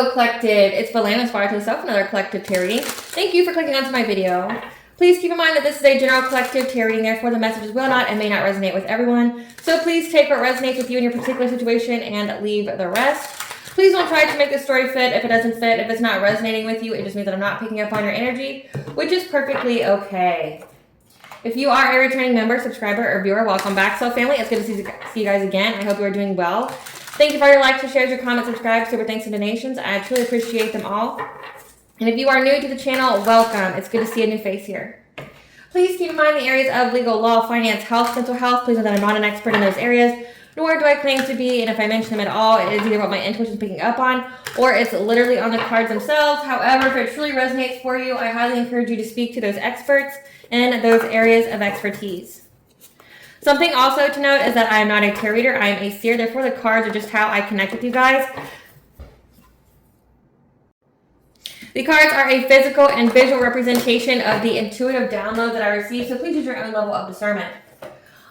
Hello, collective. It's Belana, aspiraltotheself, another collective tarot reading. Thank you for clicking onto my video. Please keep in mind that this is a general collective tarot reading, therefore the messages will not and may not resonate with everyone. So please take what resonates with you in your particular situation and leave the rest. Please don't try to make this story fit if it doesn't fit. If it's not resonating with you, it just means that I'm not picking up on your energy, which is perfectly okay. If you are a returning member, subscriber, or viewer, welcome back. So family, it's good to see you guys again. I hope you are doing well. Thank you for your likes, your shares, your comments, subscribes, super thanks, and donations. I truly appreciate them all. And if you are new to the channel, welcome. It's good to see a new face here. Please keep in mind the areas of legal, law, finance, health, mental health. Please know that I'm not an expert in those areas, nor do I claim to be, and if I mention them at all, it is either what my intuition is picking up on, or it's literally on the cards themselves. However, if it truly resonates for you, I highly encourage you to speak to those experts in those areas of expertise. Something also to note is that I am not a tarot reader, I am a seer, therefore the cards are just how I connect with you guys. The cards are a physical and visual representation of the intuitive download that I received, so please use your own level of discernment.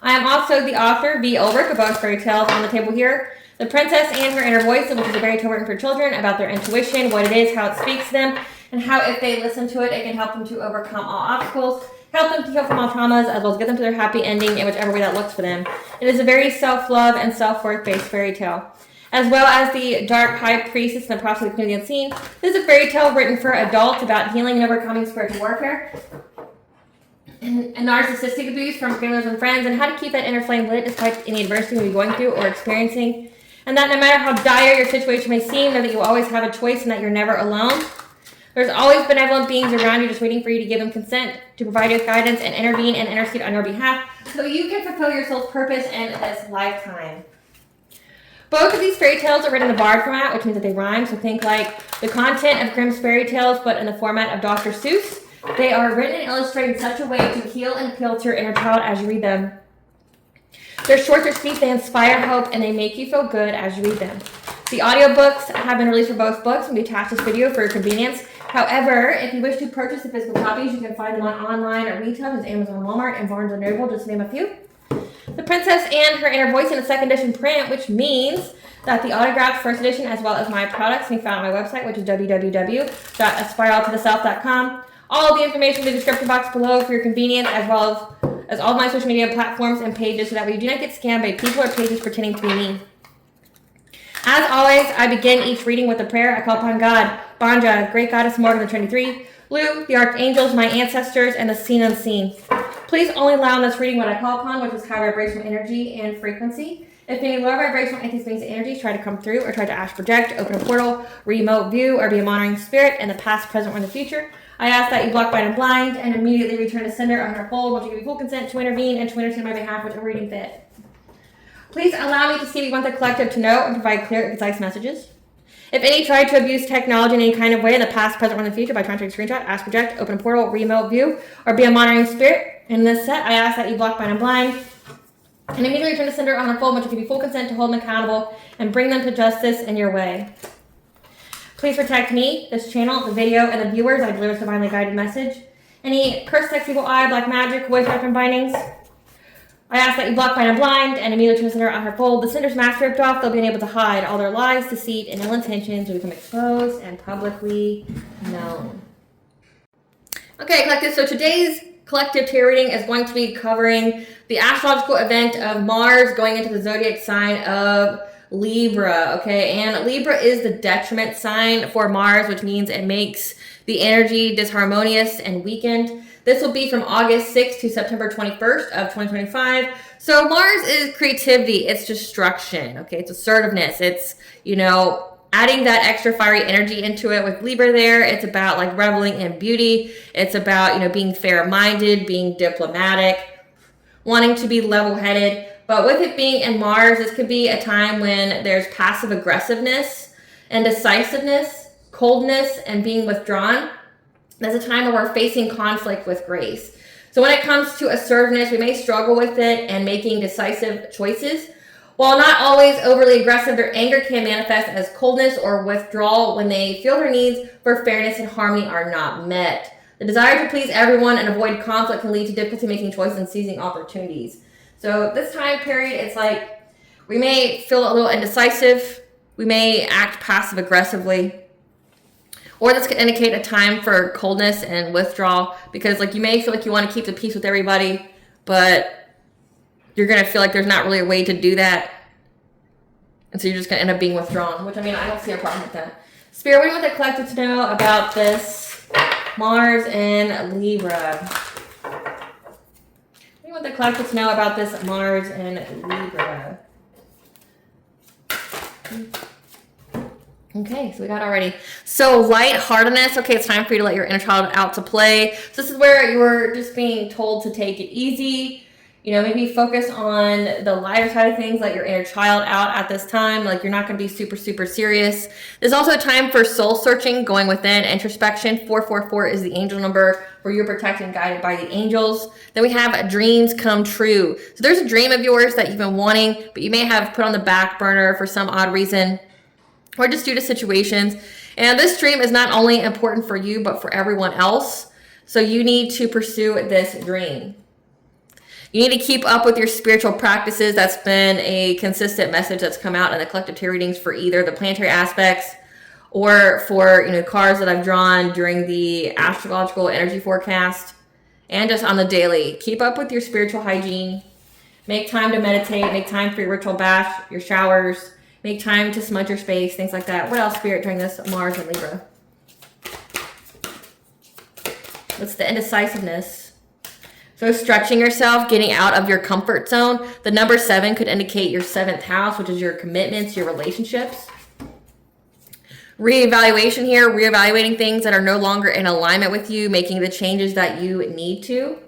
I am also the author, V. Ulrich, of both fairy tales on the table here. The Princess and Her Inner Voice, which is a fairy tale written for children about their intuition, what it is, how it speaks to them, and how if they listen to it, it can help them to overcome all obstacles, help them to heal from all traumas, as well as get them to their happy ending in whichever way that looks for them. It is a very self-love and self-worth based fairy tale. As well as the Dark High Priestess and the Prophet of the Community Unseen. This is a fairy tale written for adults about healing and overcoming spiritual warfare and narcissistic abuse from families and friends, and how to keep that inner flame lit despite any adversity you may be going through or experiencing. And that no matter how dire your situation may seem, know that you always have a choice and that you're never alone. There's always benevolent beings around you just waiting for you to give them consent, to provide you with guidance and intervene and intercede on your behalf so you can fulfill your soul's purpose in this lifetime. Both of these fairy tales are written in the bard format, which means that they rhyme. So think like the content of Grimm's fairy tales, but in the format of Dr. Seuss. They are written and illustrated in such a way to heal and appeal to your inner child as you read them. They're short, they're sweet, they inspire hope, and they make you feel good as you read them. The audiobooks have been released for both books and we attach this video for your convenience. However, if you wish to purchase the physical copies, you can find them on online at retail, as Amazon, Walmart, and Barnes & Noble, just to name a few. The Princess and Her Inner Voice in a second edition print, which means that the autographed first edition, as well as my products, can be found on my website, which is www.aspiraltotheself.com. All of the information in the description box below for your convenience, as well as all of my social media platforms and pages, so that way you do not get scammed by people or pages pretending to be me. As always, I begin each reading with a prayer. I call upon God, Banja, Great Goddess Morgan, the Trinity Three, Lu, the Archangels, my ancestors, and the seen unseen. Please only allow in this reading what I call upon, which is high vibrational energy and frequency. If any lower vibrational anti-space energies try to come through or try to astral project, open a portal, remote view, or be a monitoring spirit in the past, present, or in the future, I ask that you block, bind, and blind, and immediately return to sender on her fold, once you give me full consent to intervene and to intercede on my behalf with a reading fit. Please allow me to see what you want the collective to know and provide clear and concise messages. If any try to abuse technology in any kind of way in the past, present, or in the future by trying to take a screenshot, astral project, open a portal, remote view, or be a monitoring spirit in this set, I ask that you block, bind, and blind, and immediately return to sender on her fold, which will give you full consent to hold them accountable and bring them to justice in your way. Please protect me, this channel, the video, and the viewers. I deliver this divinely guided message. Any curse, sex, evil eye, black magic, witchcraft, and bindings, I ask that you block, bind, and blind, and immediately turn the sender on her fold. The sender's mask ripped off, they'll be unable to hide. All their lies, deceit, and ill intentions will become exposed and publicly known. Okay, collective, so today's collective tarot reading is going to be covering the astrological event of Mars going into the zodiac sign of Libra, okay? And Libra is the detriment sign for Mars, which means it makes the energy disharmonious and weakened. This will be from August 6th to September 21st of 2025. So Mars is creativity, it's destruction, okay? It's assertiveness, it's, adding that extra fiery energy into it with Libra there. It's about like reveling in beauty. It's about, being fair-minded, being diplomatic, wanting to be level-headed. But with it being in Mars, this could be a time when there's passive aggressiveness, indecisiveness, coldness, and being withdrawn. That's a time where we're facing conflict with grace. So when it comes to assertiveness, we may struggle with it and making decisive choices. While not always overly aggressive, their anger can manifest as coldness or withdrawal when they feel their needs for fairness and harmony are not met. The desire to please everyone and avoid conflict can lead to difficulty making choices and seizing opportunities. So this time period, it's like we may feel a little indecisive. We may act passive aggressively. Or this could indicate a time for coldness and withdrawal, because like you may feel like you want to keep the peace with everybody, but you're going to feel like there's not really a way to do that. And so you're just going to end up being withdrawn, which I mean, I don't see a problem with that. Spirit, what do you want the collective to know about this Mars and Libra? What do you want the collective to know about this Mars and Libra? Okay, so we got already. So lightheartedness. Okay, it's time for you to let your inner child out to play. So this is where you were just being told to take it easy. You know, maybe focus on the lighter side of things, let your inner child out at this time. Like you're not going to be super, super serious. There's also a time for soul searching, going within, introspection. 444 is the angel number where you're protected and guided by the angels. Then we have dreams come true. So there's a dream of yours that you've been wanting, but you may have put on the back burner for some odd reason, or just due to situations. And this dream is not only important for you, but for everyone else. So you need to pursue this dream. You need to keep up with your spiritual practices. That's been a consistent message that's come out in the collective tarot readings for either the planetary aspects or for, you know, cards that I've drawn during the astrological energy forecast and just on the daily. Keep up with your spiritual hygiene. Make time to meditate. Make time for your ritual bath, your showers. Make time to smudge your space, things like that. What else, Spirit, during this Mars and Libra? What's the indecisiveness? So stretching yourself, getting out of your comfort zone. The number 7 could indicate your 7th house, which is your commitments, your relationships. Reevaluation here, reevaluating things that are no longer in alignment with you, making the changes that you need to.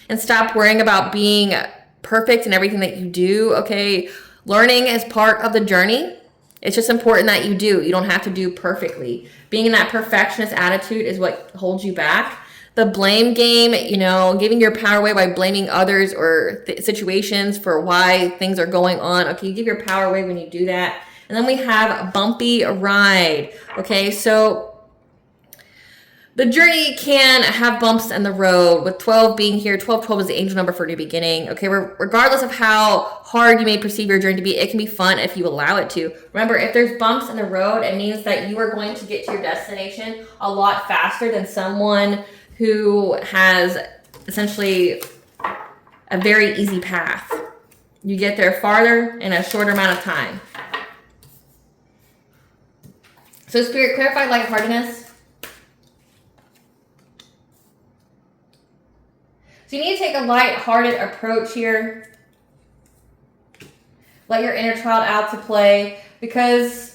And stop worrying about being perfect in everything that you do, okay? Learning is part of the journey. It's just important that you do. You don't have to do perfectly. Being in that perfectionist attitude is what holds you back. The blame game, you know, giving your power away by blaming others or situations for why things are going on. Okay, you give your power away when you do that. And then we have a bumpy ride. Okay, so the journey can have bumps in the road, with 12 being here. 1212 is the angel number for new beginning. Okay, regardless of how hard you may perceive your journey to be, it can be fun if you allow it to. Remember, if there's bumps in the road, it means that you are going to get to your destination a lot faster than someone who has essentially a very easy path. You get there farther in a shorter amount of time. So Spirit, clarify lightheartedness. So you need to take a lighthearted approach here. Let your inner child out to play, because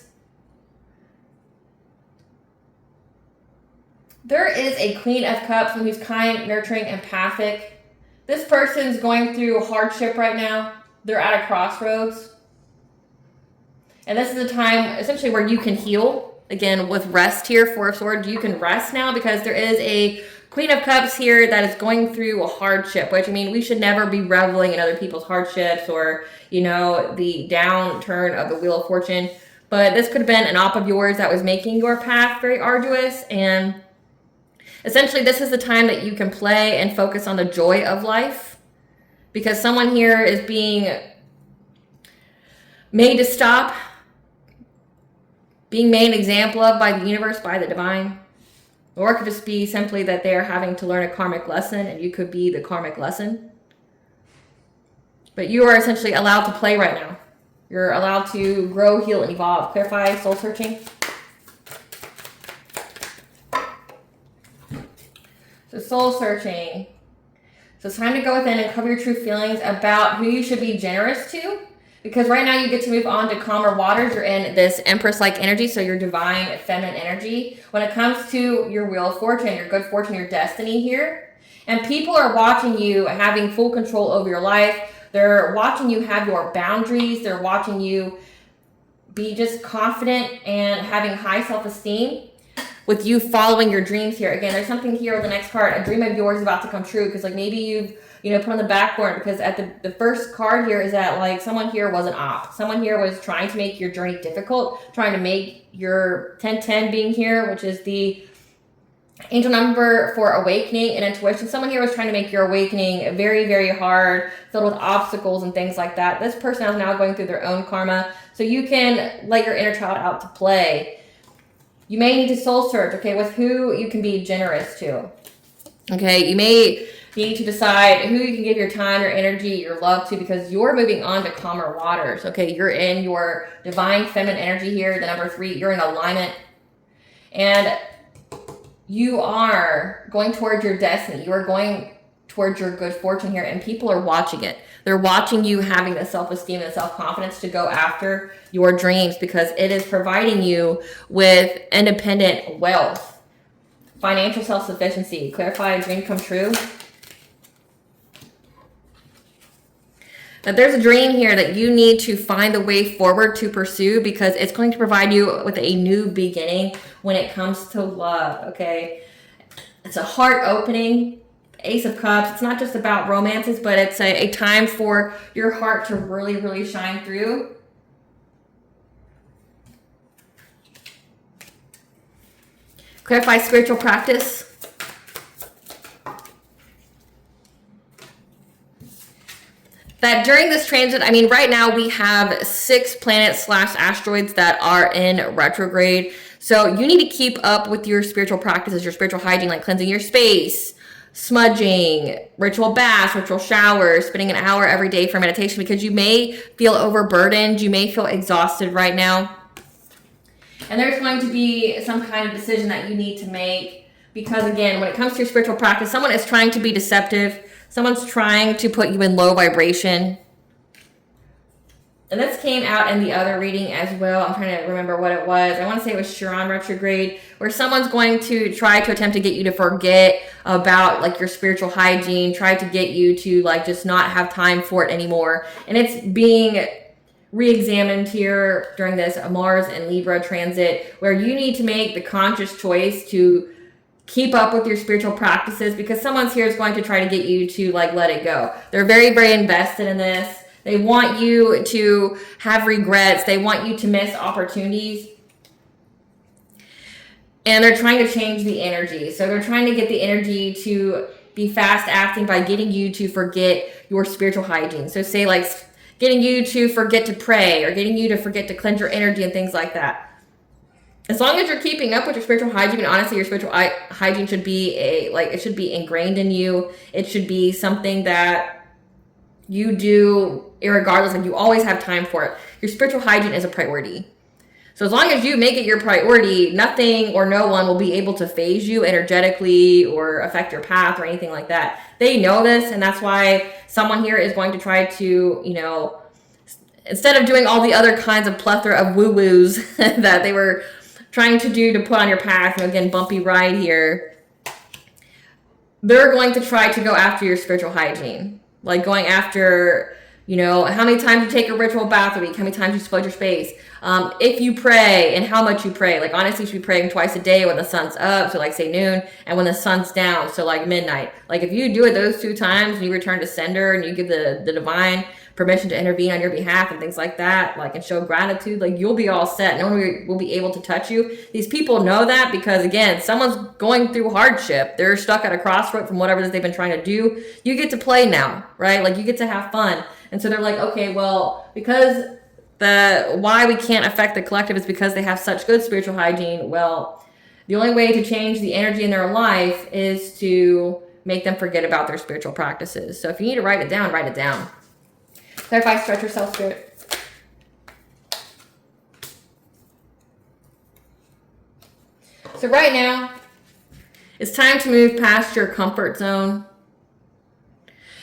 there is a Queen of Cups who's kind, nurturing, empathic. This person's going through hardship right now. They're at a crossroads. And this is a time essentially where you can heal. Again, with rest here, 4 of Swords, you can rest now because there is a Queen of Cups here that is going through a hardship, which, I mean, we should never be reveling in other people's hardships or, you know, the downturn of the Wheel of Fortune. But this could have been an op of yours that was making your path very arduous, and essentially, this is the time that you can play and focus on the joy of life, because someone here is being made to stop, being made an example of by the universe, by the divine. Or it could just be simply that they're having to learn a karmic lesson, and you could be the karmic lesson. But you are essentially allowed to play right now. You're allowed to grow, heal, and evolve. Clarify, soul searching. So soul searching. So it's time to go within and cover your true feelings about who you should be generous to. Because right now you get to move on to calmer waters. You're in this Empress-like energy, so your divine feminine energy. When it comes to your Wheel of Fortune, your good fortune, your destiny here. And people are watching you having full control over your life. They're watching you have your boundaries. They're watching you be just confident and having high self-esteem with you following your dreams here. Again, there's something here with the next card. A dream of yours is about to come true, because like maybe you've, you know, put on the back burner, because at the first card here is that like someone here was an op. Someone here was trying to make your journey difficult, trying to make your 1010 being here, which is the angel number for awakening and intuition. Someone here was trying to make your awakening very, very hard, filled with obstacles and things like that. This person is now going through their own karma, so you can let your inner child out to play. You may need to soul search, okay, with who you can be generous to. Okay, you may need to decide who you can give your time, your energy, your love to, because you're moving on to calmer waters. Okay, you're in your divine feminine energy here, the number 3. You're in alignment. And you are going towards your destiny. You are going towards your good fortune here, and people are watching it. They're watching you having the self-esteem and self-confidence to go after your dreams, because it is providing you with independent wealth, financial self-sufficiency. Clarify a dream come true. That there's a dream here that you need to find the way forward to pursue, because it's going to provide you with a new beginning when it comes to love, okay? It's a heart opening. Ace of Cups. It's not just about romances, but it's a time for your heart to really, really shine through. Clarify spiritual practice. That during this transit, I mean, right now we have 6 planets / asteroids that are in retrograde. So you need to keep up with your spiritual practices, your spiritual hygiene, like cleansing your space, smudging, ritual baths, ritual showers, spending an hour every day for meditation, because you may feel overburdened. You may feel exhausted right now. And there's going to be some kind of decision that you need to make, because again, when it comes to your spiritual practice, someone is trying to be deceptive. Someone's trying to put you in low vibration. And this came out in the other reading as well. I'm trying to remember what it was. I want to say it was Chiron retrograde, where someone's going to try to attempt to get you to forget about like your spiritual hygiene, try to get you to like just not have time for it anymore. And it's being re-examined here during this Mars and Libra transit, where you need to make the conscious choice to keep up with your spiritual practices, because someone's here is going to try to get you to like let it go. They're very, very invested in this. They want you to have regrets. They want you to miss opportunities. And they're trying to change the energy. So they're trying to get the energy to be fast acting by getting you to forget your spiritual hygiene. So say like getting you to forget to pray, or getting you to forget to cleanse your energy and things like that. As long as you're keeping up with your spiritual hygiene, and honestly, your spiritual hygiene should be it should be ingrained in you. It should be something that you do irregardless, like you always have time for it. Your spiritual hygiene is a priority. So as long as you make it your priority, nothing or no one will be able to phase you energetically or affect your path or anything like that. They know this, and that's why someone here is going to try to, you know, instead of doing all the other kinds of plethora of woo-woos that they were trying to do to put on your path, and again, bumpy ride here, they're going to try to go after your spiritual hygiene. Like going after, you know, how many times you take a ritual bath a week, how many times you split your space, if you pray and how much you pray. Like honestly, you should be praying twice a day when the sun's up, so like say noon, and when the sun's down, so like midnight. Like if you do it those 2 times and you return to sender and you give the divine permission to intervene on your behalf and things like that, like, and show gratitude, like you'll be all set. No one will be able to touch you. These people know that because again, someone's going through hardship. They're stuck at a crossroad from whatever it is they've been trying to do. You get to play now, right? Like you get to have fun. And so they're like, okay, well, because why we can't affect the collective is because they have such good spiritual hygiene. Well, the only way to change the energy in their life is to make them forget about their spiritual practices. So if you need to write it down, write it down. Clarify, stretch yourself, spirit. So right now, it's time to move past your comfort zone.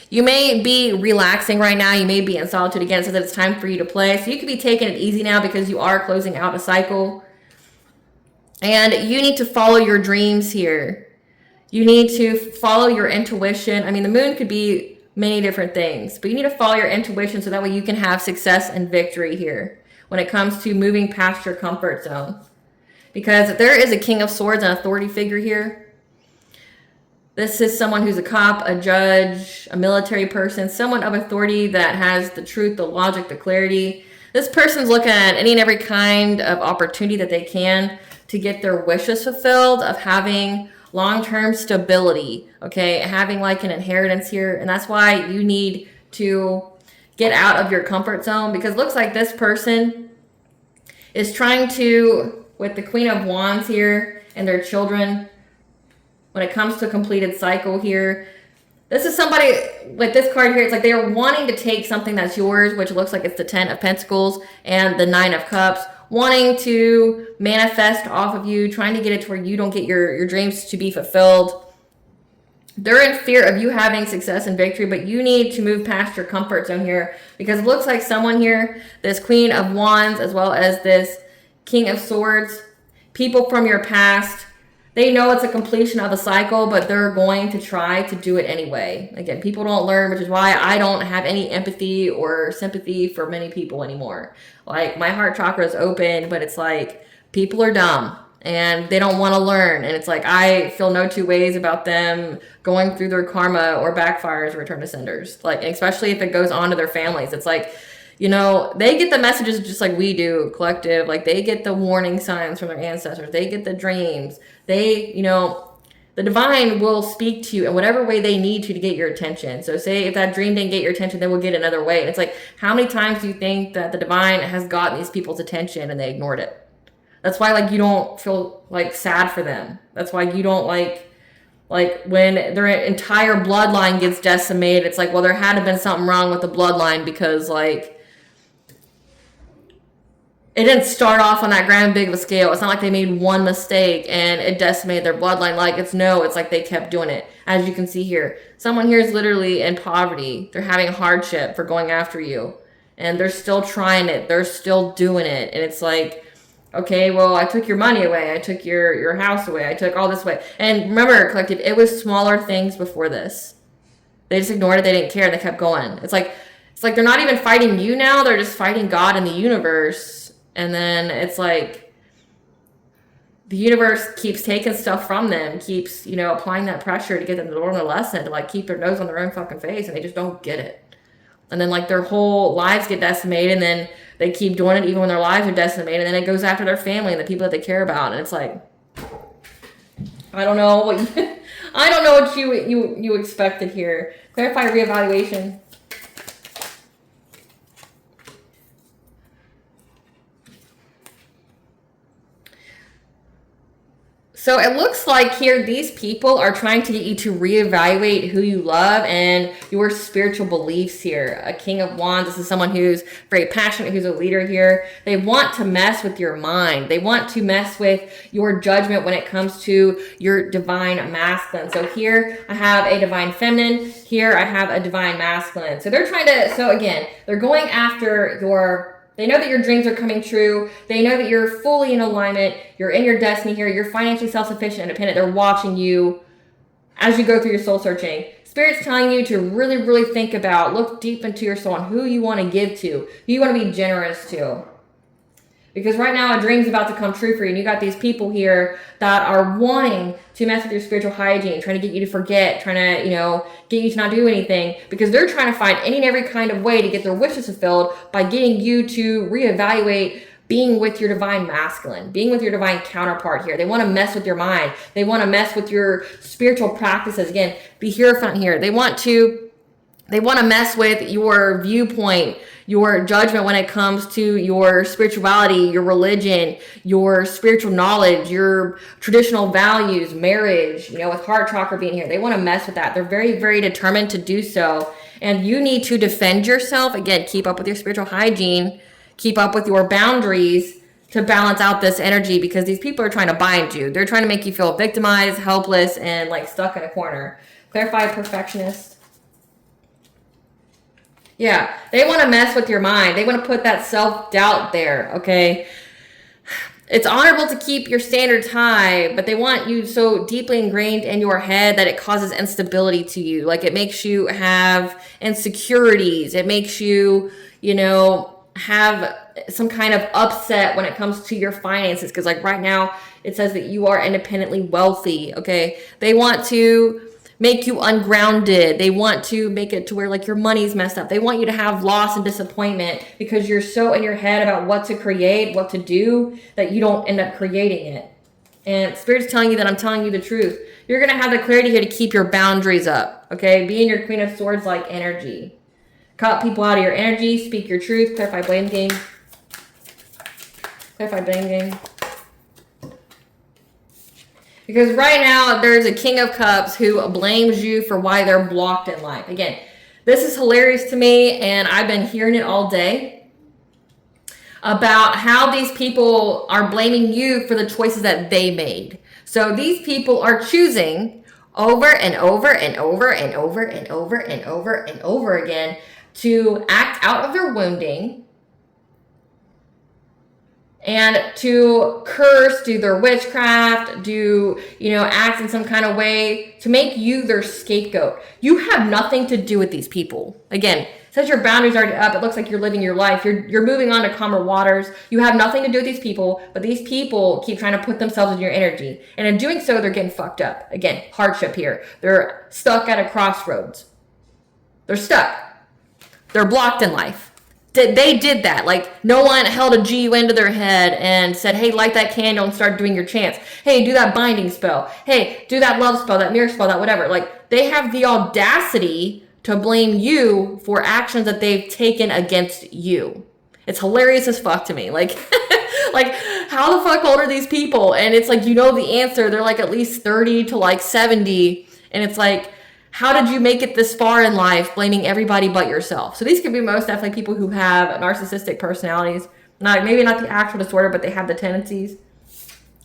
You may be relaxing right now. You may be in solitude again, so that it's time for you to play. So you could be taking it easy now because you are closing out a cycle. And you need to follow your dreams here. You need to follow your intuition. I mean, the moon could be many different things, but you need to follow your intuition so that way you can have success and victory here when it comes to moving past your comfort zone. Because there is a King of Swords, an authority figure here. This is someone who's a cop, a judge, a military person, someone of authority that has the truth, the logic, the clarity. This person's looking at any and every kind of opportunity that they can to get their wishes fulfilled, of having long-term stability, okay, having like an inheritance here. And that's why you need to get out of your comfort zone, because it looks like this person is trying to with the Queen of Wands here and their children. When it comes to a completed cycle here, this is somebody with this card here. It's like they're wanting to take something that's yours, which looks like it's the 10 of Pentacles and the 9 of Cups, wanting to manifest off of you, trying to get it to where you don't get your dreams to be fulfilled. They're in fear of you having success and victory, but you need to move past your comfort zone here, because it looks like someone here, this Queen of Wands as well as this King of Swords, people from your past, they know it's a completion of a cycle, but they're going to try to do it anyway. Again, people don't learn, which is why I don't have any empathy or sympathy for many people anymore. Like, my heart chakra is open, but it's like people are dumb and they don't want to learn. And it's like, I feel no two ways about them going through their karma or backfires or return to senders. Like, especially if it goes on to their families. It's like, you know, they get the messages just like we do, collective. Like, they get the warning signs from their ancestors. They get the dreams. They, you know, the divine will speak to you in whatever way they need to get your attention. So say if that dream didn't get your attention, they will get another way. And it's like, how many times do you think that the divine has gotten these people's attention and they ignored it? That's why, like, you don't feel, like, sad for them. That's why you don't, like when their entire bloodline gets decimated, it's like, well, there had to have been something wrong with the bloodline, because, like, it didn't start off on that grand big of a scale. It's not like they made one mistake and it decimated their bloodline. Like, it's like they kept doing it. As you can see here, someone here is literally in poverty. They're having hardship for going after you, and they're still trying it. They're still doing it. And it's like, okay, well, I took your money away. I took your house away. I took all this away. And remember, collective, it was smaller things before this. They just ignored it. They didn't care. They kept going. It's like they're not even fighting you now. They're just fighting God and the universe. And then it's like the universe keeps taking stuff from them, keeps, you know, applying that pressure to get them to learn a lesson, to, like, keep their nose on their own fucking face, and they just don't get it. And then, like, their whole lives get decimated, and then they keep doing it even when their lives are decimated, and then it goes after their family and the people that they care about. And it's like, I don't know what you expected here. Clarify reevaluation. So it looks like here these people are trying to get you to reevaluate who you love and your spiritual beliefs here. A King of Wands, this is someone who's very passionate, who's a leader here. They want to mess with your mind. They want to mess with your judgment when it comes to your divine masculine. So here I have a divine feminine. Here I have a divine masculine. So they're trying to, so again, they're going after they know that your dreams are coming true. They know that you're fully in alignment. You're in your destiny here. You're financially self-sufficient, independent. They're watching you as you go through your soul searching. Spirit's telling you to really, really think about, look deep into your soul and who you want to give to, who you want to be generous to. Because right now a dream's about to come true for you. And you got these people here that are wanting to mess with your spiritual hygiene, trying to get you to forget, trying to, you know, get you to not do anything, because they're trying to find any and every kind of way to get their wishes fulfilled by getting you to reevaluate being with your divine masculine, being with your divine counterpart here. They want to mess with your mind. They want to mess with your spiritual practices. Again, be Hierophant here. They want to mess with your viewpoint, your judgment when it comes to your spirituality, your religion, your spiritual knowledge, your traditional values, marriage, you know, with heart chakra being here. They want to mess with that. They're very, very determined to do so. And you need to defend yourself. Again, keep up with your spiritual hygiene, keep up with your boundaries to balance out this energy, because these people are trying to bind you. They're trying to make you feel victimized, helpless, and like stuck in a corner. Clarify perfectionist. Yeah, they want to mess with your mind. They want to put that self-doubt there, okay? It's honorable to keep your standards high, but they want you so deeply ingrained in your head that it causes instability to you. Like, it makes you have insecurities. It makes you, you know, have some kind of upset when it comes to your finances. Because, like, right now, it says that you are independently wealthy, okay? They want to make you ungrounded. They want to make it to where, like, your money's messed up. They want you to have loss and disappointment because you're so in your head about what to create, what to do, that you don't end up creating it. And Spirit's telling you that I'm telling you the truth. You're going to have the clarity here to keep your boundaries up, okay? Be in your Queen of Swords like energy. Cut people out of your energy. Speak your truth. Clarify blame game. Clarify blame game. Because right now, there's a King of Cups who blames you for why they're blocked in life. Again, this is hilarious to me, and I've been hearing it all day about how these people are blaming you for the choices that they made. So these people are choosing over and over and over and over and over and over and over again to act out of their wounding, and to curse, do their witchcraft, do, act in some kind of way to make you their scapegoat. You have nothing to do with these people. Again, since your boundaries are up, it looks like you're living your life. You're moving on to calmer waters. You have nothing to do with these people, but these people keep trying to put themselves in your energy. And in doing so, they're getting fucked up. Again, hardship here. They're stuck at a crossroads. They're stuck. They're blocked in life. They did that. Like, no one held a GUN to their head and said, hey, light that candle and start doing your chants. Hey, do that binding spell. Hey, do that love spell, that mirror spell, that whatever. Like, they have the audacity to blame you for actions that they've taken against you. It's hilarious as fuck to me. Like, like, how the fuck old are these people? And it's like, the answer. They're like at least 30 to like 70. And it's like, how did you make it this far in life, blaming everybody but yourself? So these could be most definitely people who have narcissistic personalities. Maybe not the actual disorder, but they have the tendencies.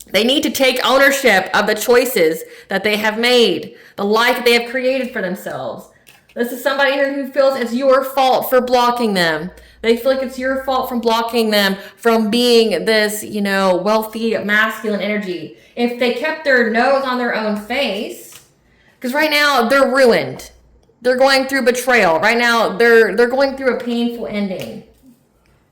They need to take ownership of the choices that they have made, the life that they have created for themselves. This is somebody here who feels it's your fault for blocking them. They feel like it's your fault from blocking them from being this, wealthy, masculine energy. If they kept their nose on their own face, because right now, they're ruined. They're going through betrayal. Right now, they're going through a painful ending.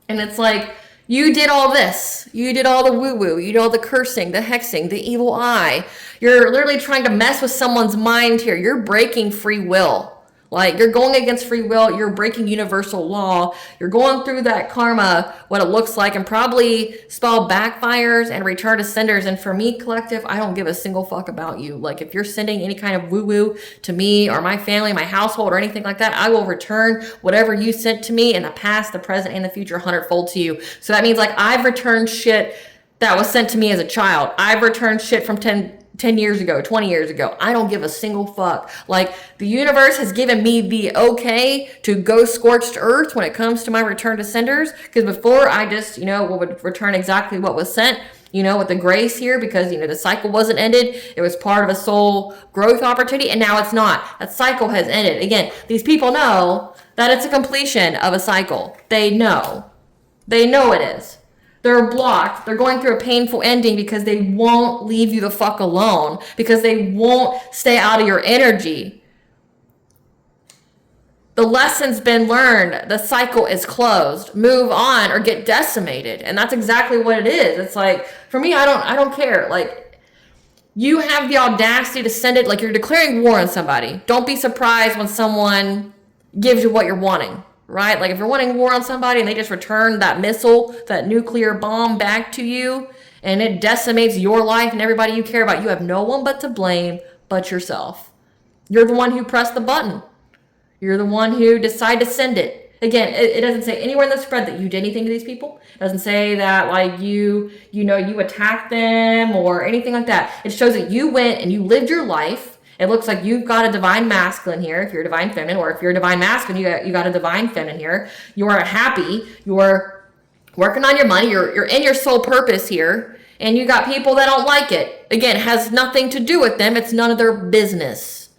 And it's like, you did all this. You did all the woo-woo. You did all the cursing, the hexing, the evil eye. You're literally trying to mess with someone's mind here. You're breaking free will. Like, you're going against free will. You're breaking universal law. You're going through that karma, what it looks like, and probably spell backfires and return to senders. And for me, collective, I don't give a single fuck about you. Like, if you're sending any kind of woo-woo to me or my family, my household, or anything like that, I will return whatever you sent to me in the past, the present, and the future 100-fold to you. So that means, like, I've returned shit that was sent to me as a child. I've returned shit from 10 years ago, 20 years ago. I don't give a single fuck. Like, the universe has given me the okay to go scorched earth when it comes to my return to senders. Because before, I just, would return exactly what was sent, with the grace here, because, the cycle wasn't ended. It was part of a soul growth opportunity, and now it's not. That cycle has ended. Again, these people know that it's a completion of a cycle. They know. They know it is. They're blocked. They're going through a painful ending because they won't leave you the fuck alone, because they won't stay out of your energy. The lesson's been learned. The cycle is closed. Move on or get decimated. And that's exactly what it is. It's like, for me, I don't care. Like, you have the audacity to send it, like you're declaring war on somebody. Don't be surprised when someone gives you what you're wanting. Right? Like, if you're wanting war on somebody and they just return that missile, that nuclear bomb back to you, and it decimates your life and everybody you care about, you have no one but to blame but yourself. You're the one who pressed the button. You're the one who decided to send it. Again, it doesn't say anywhere in the spread that you did anything to these people. It doesn't say that, like, you attacked them or anything like that. It shows that you went and you lived your life. It looks like you've got a divine masculine here, if you're a divine feminine, or if you're a divine masculine, you got a divine feminine here. You are happy. You're working on your money. You're in your soul purpose here, and you got people that don't like it. Again, it has nothing to do with them. It's none of their business.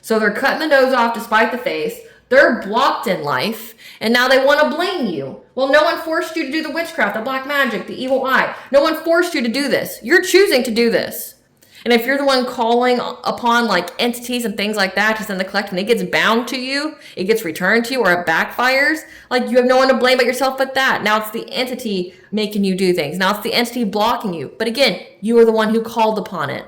So they're cutting the nose off to spite the face. They're blocked in life, and now they want to blame you. Well, no one forced you to do the witchcraft, the black magic, the evil eye. No one forced you to do this. You're choosing to do this. And if you're the one calling upon, like, entities and things like that to send the collective, and it gets bound to you, it gets returned to you, or it backfires, like, you have no one to blame but yourself but that. Now it's the entity making you do things. Now it's the entity blocking you. But again, you are the one who called upon it.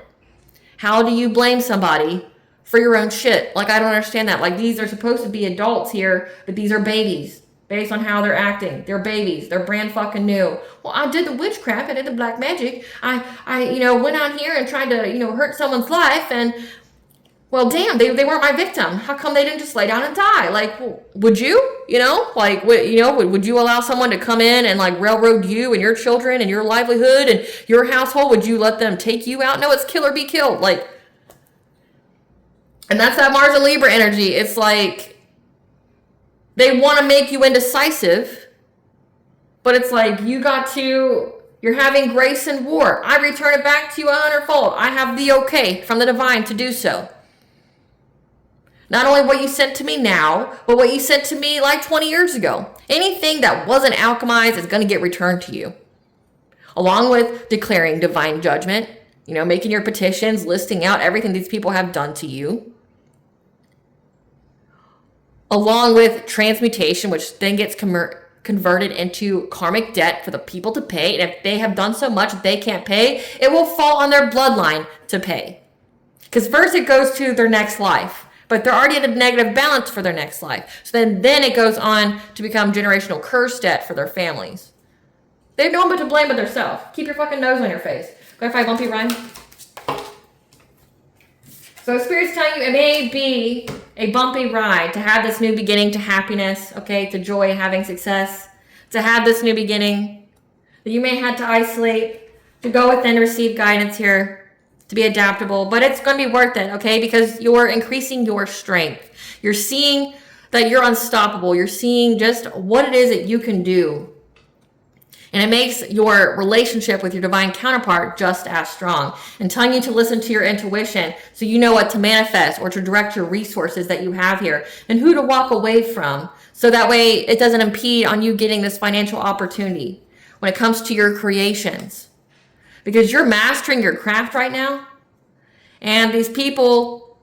How do you blame somebody for your own shit? Like, I don't understand that. Like, these are supposed to be adults here, but these are babies. Based on how they're acting. They're babies. They're brand fucking new. Well, I did the witchcraft. I did the black magic. I went out here and tried to, hurt someone's life. And well, damn, they weren't my victim. How come they didn't just lay down and die? Like, well, would you? You know, like, would you allow someone to come in and like railroad you and your children and your livelihood and your household? Would you let them take you out? No, it's kill or be killed. Like, and that's that Mars and Libra energy. It's like they want to make you indecisive, but it's like you're having grace and war. I return it back to you 100-fold. I have the okay from the divine to do so. Not only what you sent to me now, but what you sent to me like 20 years ago. Anything that wasn't alchemized is going to get returned to you. Along with declaring divine judgment, making your petitions, listing out everything these people have done to you. Along with transmutation, which then gets converted into karmic debt for the people to pay. And if they have done so much that they can't pay, it will fall on their bloodline to pay. Because first it goes to their next life. But they're already at a negative balance for their next life. So then it goes on to become generational curse debt for their families. They have no one but to blame but themselves. Keep your fucking nose on your face. Go ahead, bumpy rhyme. So Spirit's telling you it may be a bumpy ride to have this new beginning to happiness, okay, to joy, having success, to have this new beginning that you may have to isolate, to go within, receive guidance here, to be adaptable, but it's going to be worth it, okay? Because you're increasing your strength. You're seeing that you're unstoppable. You're seeing just what it is that you can do. And it makes your relationship with your divine counterpart just as strong and telling you to listen to your intuition so you know what to manifest or to direct your resources that you have here and who to walk away from. So that way it doesn't impede on you getting this financial opportunity when it comes to your creations. Because you're mastering your craft right now. And these people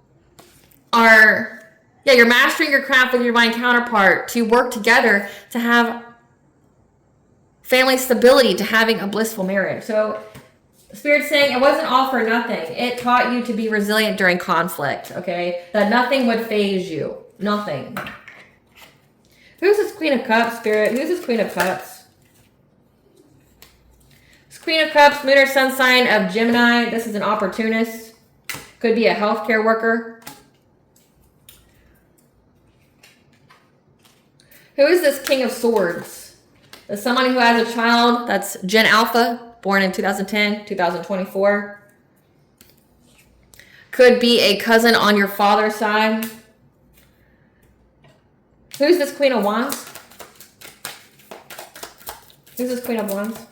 you're mastering your craft with your divine counterpart to work together to have family stability, to having a blissful marriage. So Spirit's saying it wasn't all for nothing. It taught you to be resilient during conflict, okay? That nothing would phase you. Nothing. Who's this Queen of Cups, Spirit? Who's this Queen of Cups? Queen of Cups, Moon or Sun sign of Gemini. This is an opportunist. Could be a healthcare worker. Who is this King of Swords? Is someone who has a child that's Gen Alpha, born in 2010, 2024. Could be a cousin on your father's side. Who's this Queen of Wands? Who's this Queen of Wands?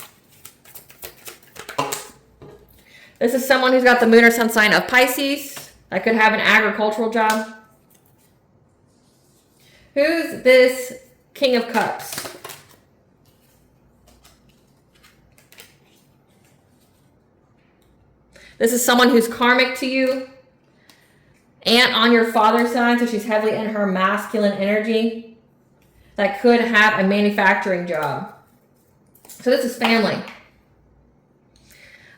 This is someone who's got the Moon or Sun sign of Pisces. That could have an agricultural job. Who's this King of Cups? This is someone who's karmic to you. Aunt on your father's side, so she's heavily in her masculine energy. That could have a manufacturing job. So this is family.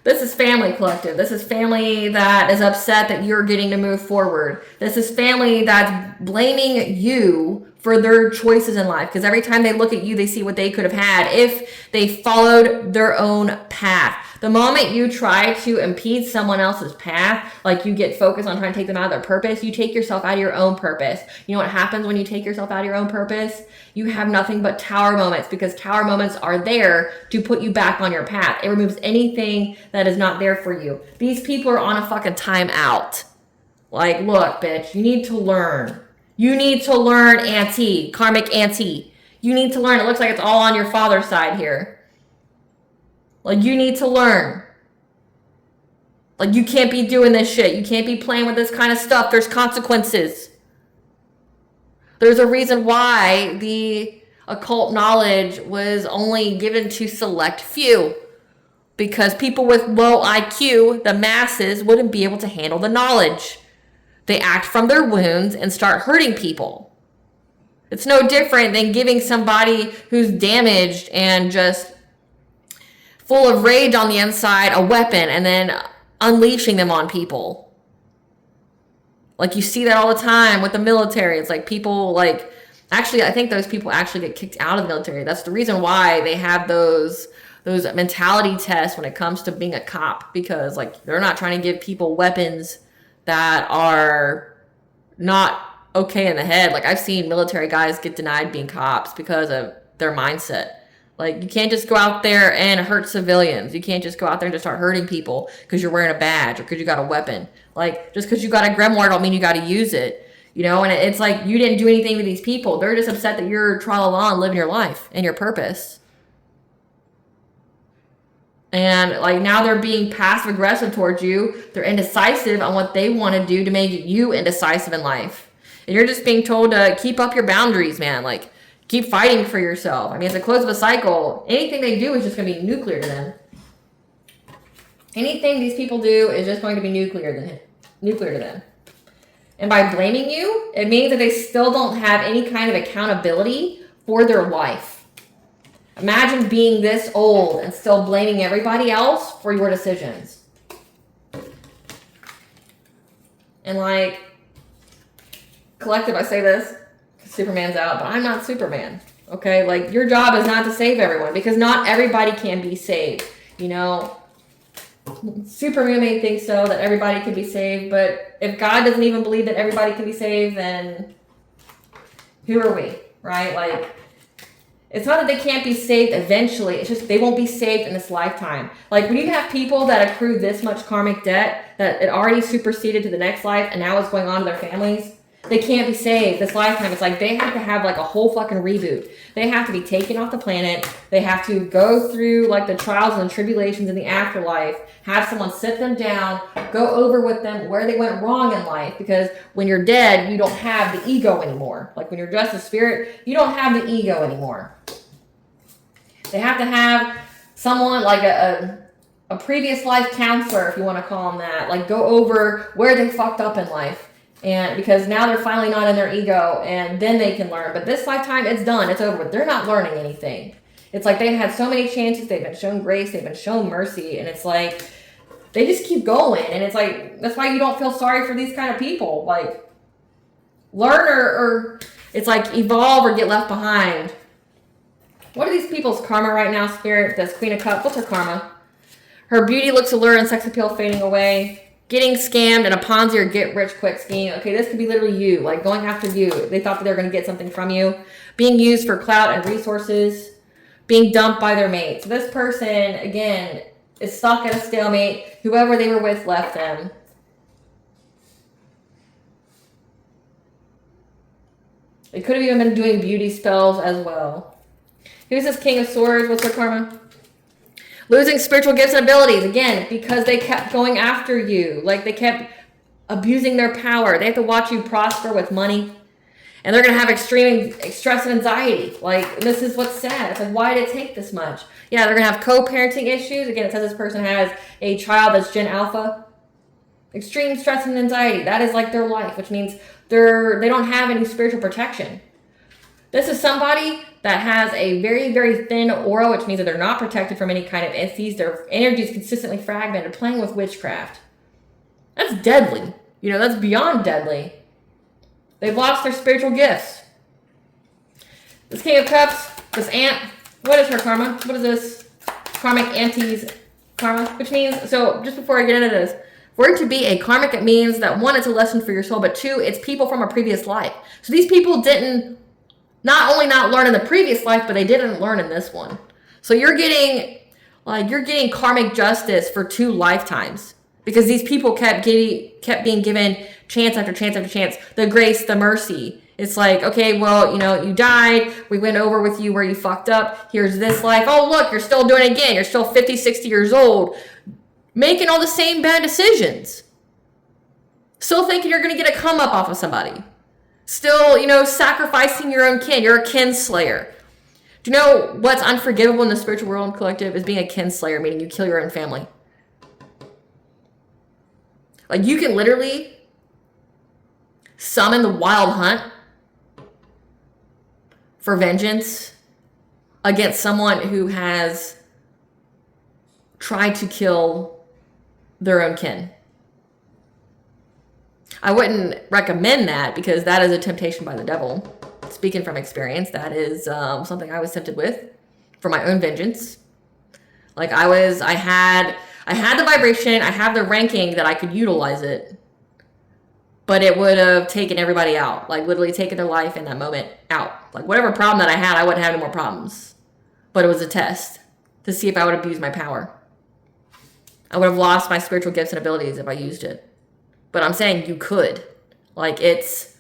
This is family collective. This is family that is upset that you're getting to move forward. This is family that's blaming you for their choices in life. Because every time they look at you, they see what they could have had if they followed their own path. The moment you try to impede someone else's path, like you get focused on trying to take them out of their purpose, you take yourself out of your own purpose. You know what happens when you take yourself out of your own purpose? You have nothing but tower moments, because tower moments are there to put you back on your path. It removes anything that is not there for you. These people are on a fucking timeout. Like, look, bitch, you need to learn. You need to learn, auntie, karmic auntie. You need to learn. It looks like it's all on your father's side here. Like, you need to learn. Like, you can't be doing this shit. You can't be playing with this kind of stuff. There's consequences. There's a reason why the occult knowledge was only given to select few. Because people with low IQ, the masses, wouldn't be able to handle the knowledge. They act from their wounds and start hurting people. It's no different than giving somebody who's damaged and just full of rage on the inside a weapon and then unleashing them on people. Like, you see that all the time with the military. It's like people like, actually, I think those people actually get kicked out of the military. That's the reason why they have those mentality tests when it comes to being a cop, because like they're not trying to give people weapons. that are not okay in the head. Like, I've seen military guys get denied being cops because of their mindset. Like, you can't just go out there and hurt civilians. You can't just go out there and just start hurting people because you're wearing a badge or because you got a weapon. Like, just because you got a grimoire don't mean you got to use it. You know, and it's like you didn't do anything to these people. They're just upset that you're tra-la-la living your life and your purpose. And like, now they're being passive aggressive towards you. They're indecisive on what they want to do to make you indecisive in life. And you're just being told to keep up your boundaries, man. Like, keep fighting for yourself. I mean, it's a close of a cycle. Anything they do is just going to be nuclear to them. Anything these people do is just going to be nuclear to them. And by blaming you, it means that they still don't have any kind of accountability for their life. Imagine being this old and still blaming everybody else for your decisions. And like, collective, I say this, Superman's out, but I'm not Superman. Okay? Like, your job is not to save everyone, because not everybody can be saved. You know, Superman may think so, that everybody can be saved, but if God doesn't even believe that everybody can be saved, then who are we, right? Like, it's not that they can't be saved eventually, it's just they won't be saved in this lifetime. Like, when you have people that accrue this much karmic debt, that it already superseded to the next life, and now it's going on to their families, they can't be saved this lifetime. It's like they have to have like a whole fucking reboot. They have to be taken off the planet. They have to go through like the trials and tribulations in the afterlife. Have someone sit them down, go over with them where they went wrong in life. Because when you're dead, you don't have the ego anymore. Like, when you're just a spirit, you don't have the ego anymore. They have to have someone like a previous life counselor, if you want to call them that. Like, go over where they fucked up in life. And because now they're finally not in their ego, and then they can learn. But this lifetime, it's done. It's over with. They're not learning anything. It's like they've had so many chances. They've been shown grace. They've been shown mercy. And it's like they just keep going. And it's like, that's why you don't feel sorry for these kind of people. Like, learn or it's like evolve or get left behind. What are these people's karma right now, Spirit? This Queen of Cups. What's her karma? Her beauty looks allure and sex appeal fading away. Getting scammed in a Ponzi or get-rich-quick scheme. Okay, this could be literally you, like going after you. They thought that they were going to get something from you. Being used for clout and resources. Being dumped by their mate. So this person, again, is stuck at a stalemate. Whoever they were with left them. They could have even been doing beauty spells as well. Who's this King of Swords? What's their karma? Losing spiritual gifts and abilities, again, because they kept going after you. Like, they kept abusing their power. They have to watch you prosper with money. And they're going to have extreme stress and anxiety. Like, this is what's sad. It's like, why did it take this much? Yeah, they're going to have co-parenting issues. Again, it says this person has a child that's Gen Alpha. Extreme stress and anxiety. That is like their life, which means they don't have any spiritual protection. This is somebody that has a very, very thin aura, which means that they're not protected from any kind of entities. Their energy is consistently fragmented, playing with witchcraft. That's deadly. You know, that's beyond deadly. They've lost their spiritual gifts. This King of Cups, this aunt, what is her karma? What is this? Karmic auntie's karma? Which means, so just before I get into this, for it to be a karmic, it means that one, it's a lesson for your soul, but two, it's people from a previous life. So these people didn't not only not learn in the previous life, but they didn't learn in this one. So you're getting karmic justice for 2 lifetimes, because these people kept being given chance after chance after chance, the grace, the mercy. It's like, okay, well, you know, you died. We went over with you where you fucked up. Here's this life. Oh, look, you're still doing it again. You're still 50, 60 years old, making all the same bad decisions. Still thinking you're going to get a come up off of somebody. Still, you know, sacrificing your own kin. You're a kin slayer. Do you know what's unforgivable in the spiritual world, collective, is being a kin slayer, meaning you kill your own family. Like, you can literally summon the wild hunt for vengeance against someone who has tried to kill their own kin. I wouldn't recommend that, because that is a temptation by the devil. Speaking from experience, that is something I was tempted with for my own vengeance. Like, I had the vibration, I have the ranking that I could utilize it. but it would have taken everybody out, like literally taken their life in that moment out. Like whatever problem that I had, I wouldn't have any more problems. But it was a test to see if I would abuse my power. I would have lost my spiritual gifts and abilities if I used it. But I'm saying you could. Like, it's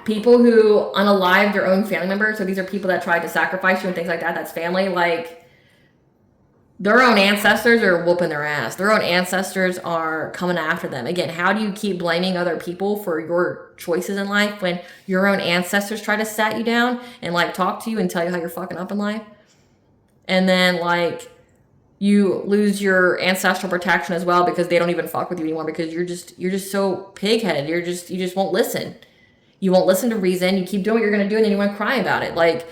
people who unalive their own family members. So these are people that tried to sacrifice you and things like that. That's family. Like, their own ancestors are whooping their ass. Their own ancestors are coming after them. Again, how do you keep blaming other people for your choices in life when your own ancestors try to sat you down and like talk to you and tell you how you're fucking up in life? And then like you lose your ancestral protection as well because they don't even fuck with you anymore because you're just so pig-headed. You just won't listen. You won't listen to reason. You keep doing what you're going to do and then you want to cry about it. Like,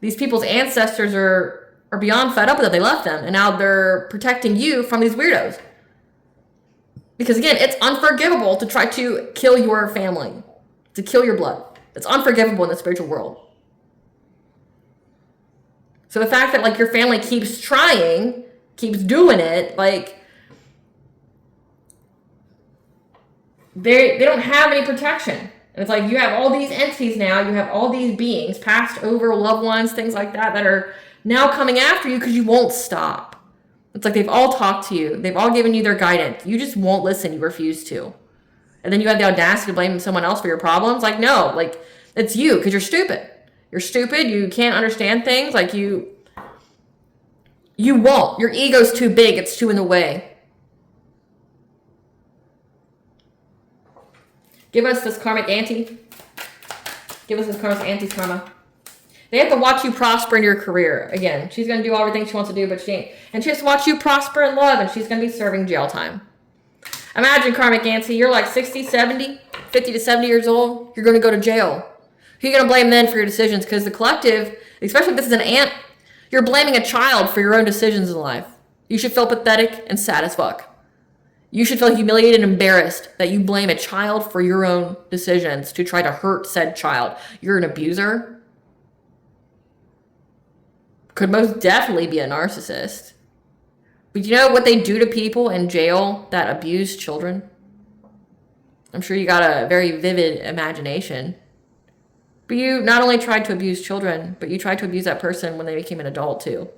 these people's ancestors are beyond fed up with it. They left them and now they're protecting you from these weirdos. Because again, it's unforgivable to try to kill your family, to kill your blood. It's unforgivable in the spiritual world. So the fact that like your family keeps trying, keeps doing it, like they don't have any protection. And it's like you have all these entities now, you have all these beings, passed over loved ones, things like that, that are now coming after you because you won't stop. It's like they've all talked to you. They've all given you their guidance. You just won't listen. You refuse to. And then you have the audacity to blame someone else for your problems. Like, no, like, it's you because you're stupid. You're stupid. You can't understand things. Like, you won't. Your ego's too big. It's too in the way. Give us this karmic auntie. Give us this karmic auntie's karma. They have to watch you prosper in your career. Again, she's going to do everything she wants to do, but she ain't. And she has to watch you prosper in love, and she's going to be serving jail time. Imagine, karmic auntie, you're like 60, 70, 50 to 70 years old. You're going to go to jail. Who are you going to blame then for your decisions? Because the collective, especially if this is an aunt, you're blaming a child for your own decisions in life. You should feel pathetic and sad as fuck. You should feel humiliated and embarrassed that you blame a child for your own decisions to try to hurt said child. You're an abuser. Could most definitely be a narcissist. But you know what they do to people in jail that abuse children? I'm sure you got a very vivid imagination. But you not only tried to abuse children, but you tried to abuse that person when they became an adult too.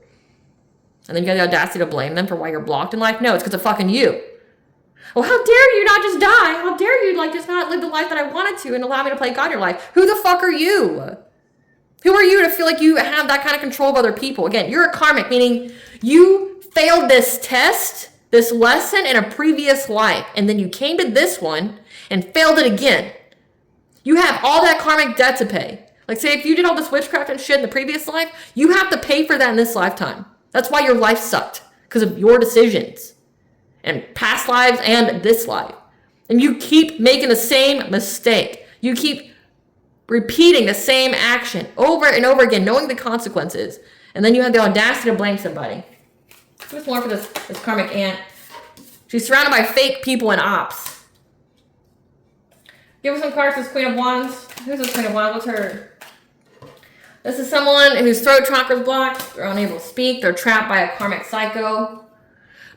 And then you got the audacity to blame them for why you're blocked in life? No, it's because of fucking you. Well, how dare you not just die? How dare you like just not live the life that I wanted to and allow me to play God in your life? Who the fuck are you? Who are you to feel like you have that kind of control of other people? Again, you're a karmic, meaning you failed this test, this lesson in a previous life, and then you came to this one and failed it again. You have all that karmic debt to pay. Like, say, if you did all this witchcraft and shit in the previous life, you have to pay for that in this lifetime. That's why your life sucked, because of your decisions and past lives and this life. And you keep making the same mistake. You keep repeating the same action over and over again, knowing the consequences. And then you have the audacity to blame somebody. What's more for this karmic aunt? She's surrounded by fake people and ops. Give us some cards for this Queen of Wands. Who's this Queen of Wands? What's her? This is someone whose throat chakra is blocked. They're unable to speak. They're trapped by a karmic psycho.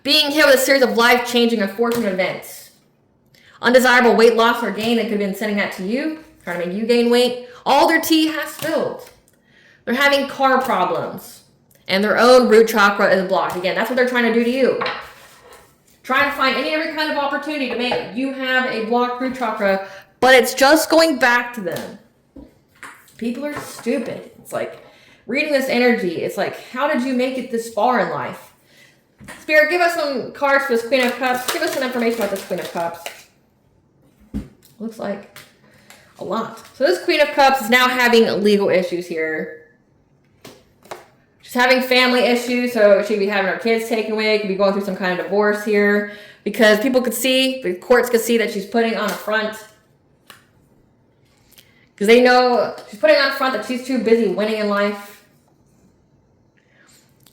Being hit with a series of life-changing, unfortunate events. Undesirable weight loss or gain. They could have been sending that to you, trying to make you gain weight. All their tea has spilled. They're having car problems. And their own root chakra is blocked. Again, that's what they're trying to do to you. Trying to find any and every kind of opportunity to make you have a blocked root chakra, but it's just going back to them. People are stupid. It's like, reading this energy, it's like, how did you make it this far in life? Spirit, give us some cards for this Queen of Cups. Give us some information about this Queen of Cups. Looks like a lot. So this Queen of Cups is now having legal issues here. She's having family issues, so she could be having her kids taken away. Could be going through some kind of divorce here. Because people could see, the courts could see that she's putting on a front. Because they know she's putting on a front that she's too busy winning in life.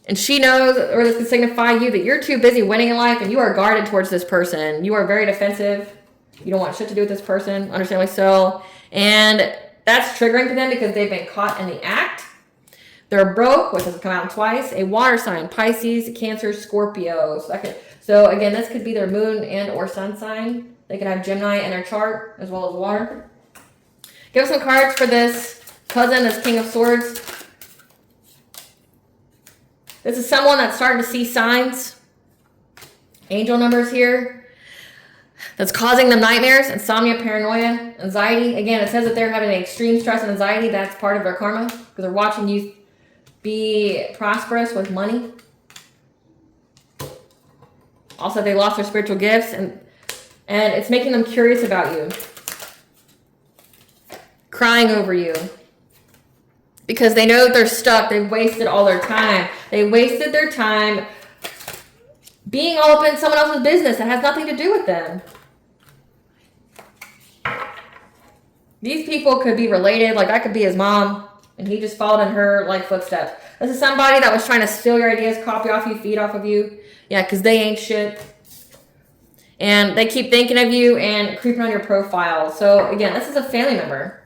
And she knows, or this could signify you, that you're too busy winning in life and you are guarded towards this person. You are very defensive. You don't want shit to do with this person, understandably so. And that's triggering to them because they've been caught in the act. They're broke, which has come out twice. A water sign, Pisces, Cancer, Scorpio. So again, this could be their moon and or sun sign. They can have Gemini in their chart as well as water. Give us some cards for this cousin, this King of Swords. This is someone that's starting to see signs. Angel numbers here. That's causing them nightmares, insomnia, paranoia, anxiety. Again, it says that they're having extreme stress and anxiety. That's part of their karma because they're watching you be prosperous with money. Also, they lost their spiritual gifts, and it's making them curious about you. Crying over you. Because they know that they're stuck. They've wasted all their time. They wasted their time being all up in someone else's business that has nothing to do with them. These people could be related. Like, I could be his mom, and he just followed in her, like, footsteps. This is somebody that was trying to steal your ideas, copy off you, feed off of you. Yeah, because they ain't shit. And they keep thinking of you and creeping on your profile. So, again, this is a family member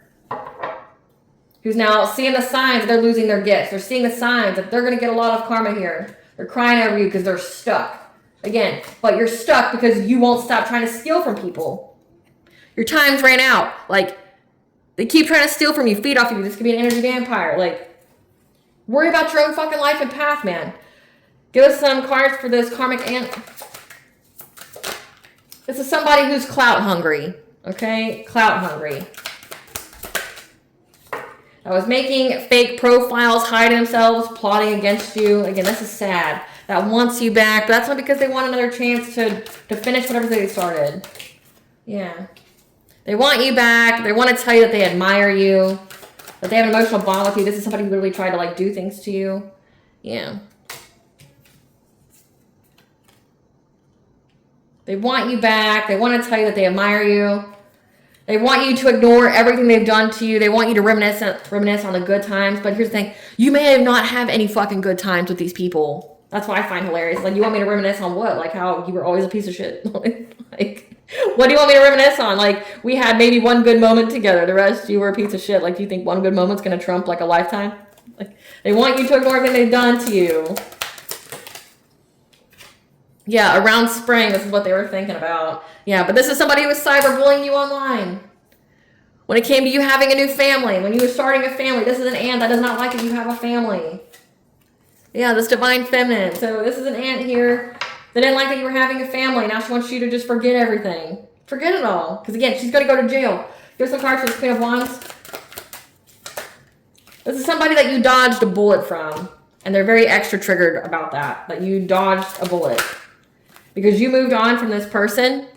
who's now seeing the signs that they're losing their gifts. They're seeing the signs that they're going to get a lot of karma here. They're crying over you because they're stuck. Again, but you're stuck because you won't stop trying to steal from people. Your time's ran out. Like, they keep trying to steal from you, feed off of you. This could be an energy vampire. Like, worry about your own fucking life and path, man. Give us some cards for this karmic ant. This is somebody who's clout hungry. Okay? Clout hungry. I was making fake profiles, hiding themselves, plotting against you. Again, this is sad. That wants you back. But that's not because they want another chance to finish whatever they started. Yeah. They want you back. They want to tell you that they admire you. That they have an emotional bond with you. This is somebody who literally tried to, like, do things to you. Yeah. They want you back. They want to tell you that they admire you. They want you to ignore everything they've done to you. They want you to reminisce on the good times. But here's the thing. You may not have any fucking good times with these people. That's what I find hilarious. Like, you want me to reminisce on what? Like, how you were always a piece of shit. Like, what do you want me to reminisce on? Like, we had maybe one good moment together. The rest, you were a piece of shit. Like, do you think one good moment's going to trump, like, a lifetime? Like, they want you to ignore everything they've done to you. Yeah, around spring, this is what they were thinking about. Yeah, but this is somebody who was cyberbullying you online. When it came to you having a new family, when you were starting a family, this is an ant that does not like that you have a family. Yeah, this divine feminine. So this is an ant here that didn't like that you were having a family. Now she wants you to just forget everything. Forget it all. Because again, she's going to go to jail. Here's some cards for the Queen of Wands. This is somebody that you dodged a bullet from. And they're very extra triggered about that. That you dodged a bullet. Because you moved on from this person.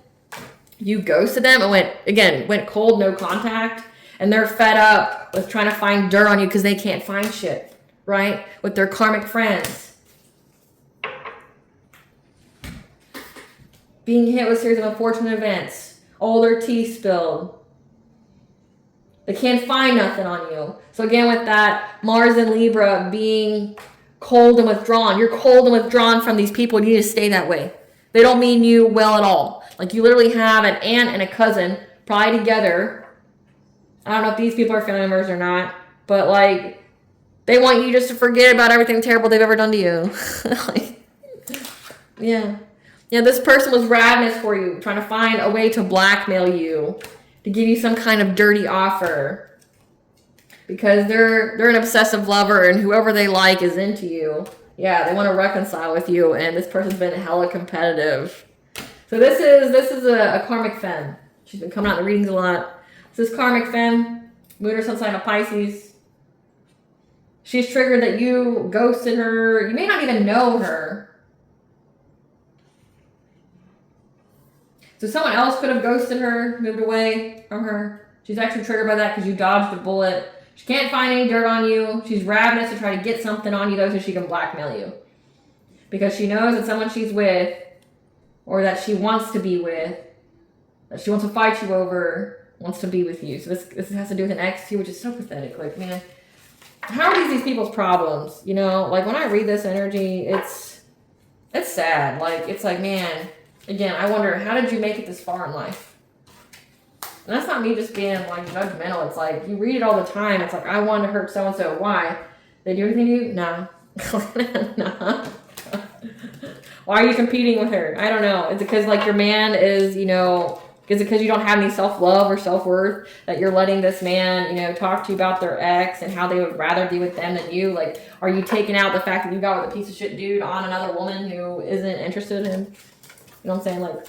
You ghosted them and went cold, no contact. And they're fed up with trying to find dirt on you because they can't find shit. Right? With their karmic friends. Being hit with a series of unfortunate events. All their tea spilled. They can't find nothing on you. So again, with that, Mars and Libra being cold and withdrawn. You're cold and withdrawn from these people. You need to stay that way. They don't mean you well at all. Like, you literally have an aunt and a cousin probably together. I don't know if these people are family members or not. But, like, they want you just to forget about everything terrible they've ever done to you. Like, yeah. Yeah, this person was ravenous for you. Trying to find a way to blackmail you. To give you some kind of dirty offer. Because they're an obsessive lover. And whoever they like is into you. Yeah, they want to reconcile with you, and this person's been hella competitive. So this is a karmic femme. She's been coming out in the readings a lot. This is karmic femme, moon or sun sign of Pisces. She's triggered that you ghosted her. You may not even know her. So someone else could have ghosted her, moved away from her. She's actually triggered by that because you dodged a bullet. She can't find any dirt on you. She's ravenous to try to get something on you, though, so she can blackmail you. Because she knows that someone she's with, or that she wants to be with, that she wants to fight you over, wants to be with you. So this has to do with an ex, too, which is so pathetic. Like, man, how are these people's problems? You know, like, when I read this energy, it's sad. Like, it's like, man, again, I wonder, how did you make it this far in life? And that's not me just being, like, judgmental. It's like, you read it all the time. It's like, I want to hurt so-and-so. Why? They do anything to you? No. No. Why are you competing with her? I don't know. It's because, like, your man is, you know, Is it because you don't have any self-love or self-worth that you're letting this man, you know, talk to you about their ex and how they would rather be with them than you? Like, are you taking out the fact that you got with a piece of shit dude on another woman who isn't interested in, you know what I'm saying? Like,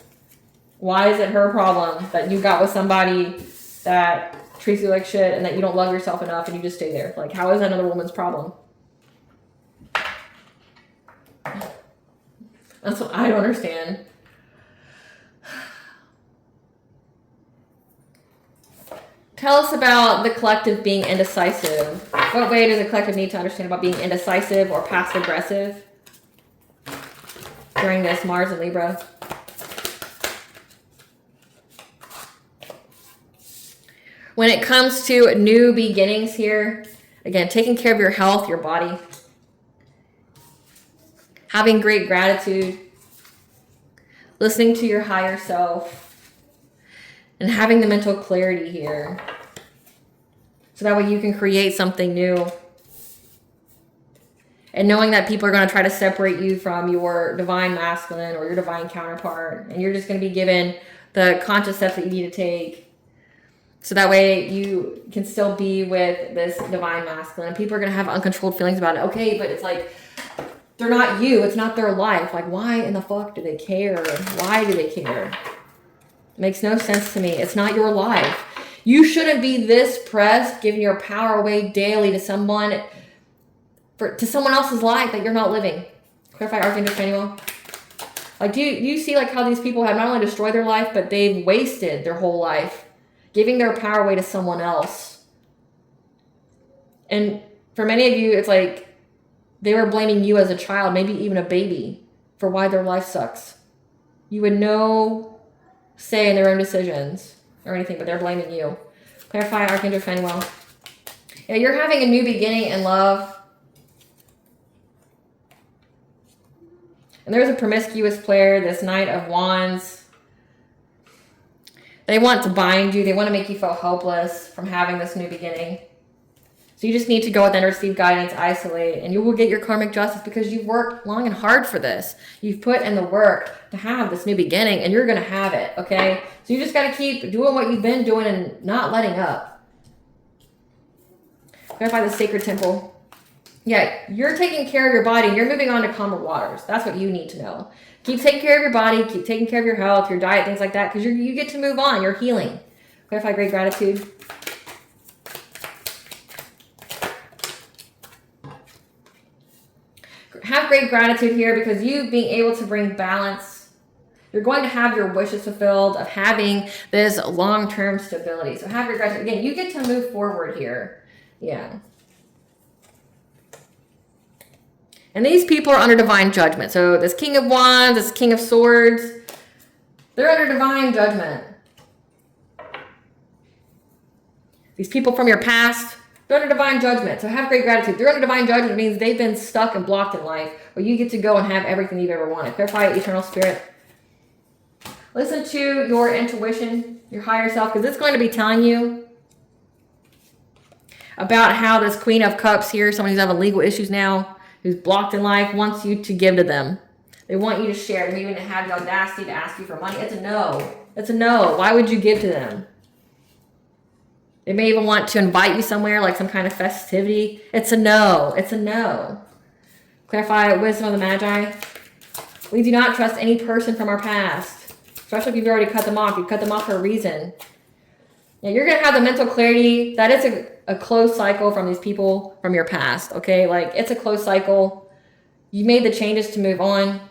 why is it her problem that you got with somebody that treats you like shit and that you don't love yourself enough and you just stay there? Like, how is that another woman's problem? That's what I don't understand. Tell us about the collective being indecisive. What way does the collective need to understand about being indecisive or passive aggressive during this Mars and Libra? When it comes to new beginnings here, again, taking care of your health, your body, having great gratitude, listening to your higher self, and having the mental clarity here. So that way you can create something new. And knowing that people are going to try to separate you from your divine masculine or your divine counterpart. And you're just going to be given the conscious steps that you need to take. So that way you can still be with this divine masculine. And people are going to have uncontrolled feelings about it. Okay, but it's like, they're not you. It's not their life. Like, why in the fuck do they care? Why do they care? Makes no sense to me. It's not your life. You shouldn't be this pressed, giving your power away daily to someone, to someone else's life that you're not living. Clarify Archangel Manuel. Like, do you see like how these people have not only destroyed their life, but they've wasted their whole life, giving their power away to someone else. And for many of you, it's like they were blaming you as a child, maybe even a baby, for why their life sucks. You would no say in their own decisions or anything, but they're blaming you. Clarify Archangel Manuel. Yeah, you're having a new beginning in love. And there's a promiscuous player, this Knight of Wands. They want to bind you. They want to make you feel hopeless from having this new beginning. So you just need to go within, receive guidance, isolate, and you will get your karmic justice because you've worked long and hard for this. You've put in the work to have this new beginning, and you're going to have it, okay? So you just got to keep doing what you've been doing and not letting up. Clarify the sacred temple. Yeah, you're taking care of your body, and you're moving on to calmer waters. That's what you need to know. Keep taking care of your body, keep taking care of your health, your diet, things like that, because you get to move on. You're healing. Clarify great gratitude. Have great gratitude here because you being able to bring balance, you're going to have your wishes fulfilled of having this long-term stability. So have your gratitude. Again, you get to move forward here. Yeah. And these people are under divine judgment. So this King of Wands, this King of Swords, they're under divine judgment. These people from your past, they're under divine judgment. So have great gratitude. They're under divine judgment means they've been stuck and blocked in life, where you get to go and have everything you've ever wanted. Clarify eternal spirit. Listen to your intuition, your higher self, because it's going to be telling you about how this Queen of Cups here, someone who's having legal issues now, who's blocked in life, wants you to give to them. They want you to share. They even have the audacity to ask you for money. It's a no. It's a no. Why would you give to them? They may even want to invite you somewhere, like some kind of festivity. It's a no. It's a no. Clarify wisdom of the Magi. We do not trust any person from our past, especially if you've already cut them off. You cut them off for a reason. Now, you're going to have the mental clarity that it's a closed cycle from these people from your past, okay? Like, it's a closed cycle. You made the changes to move on.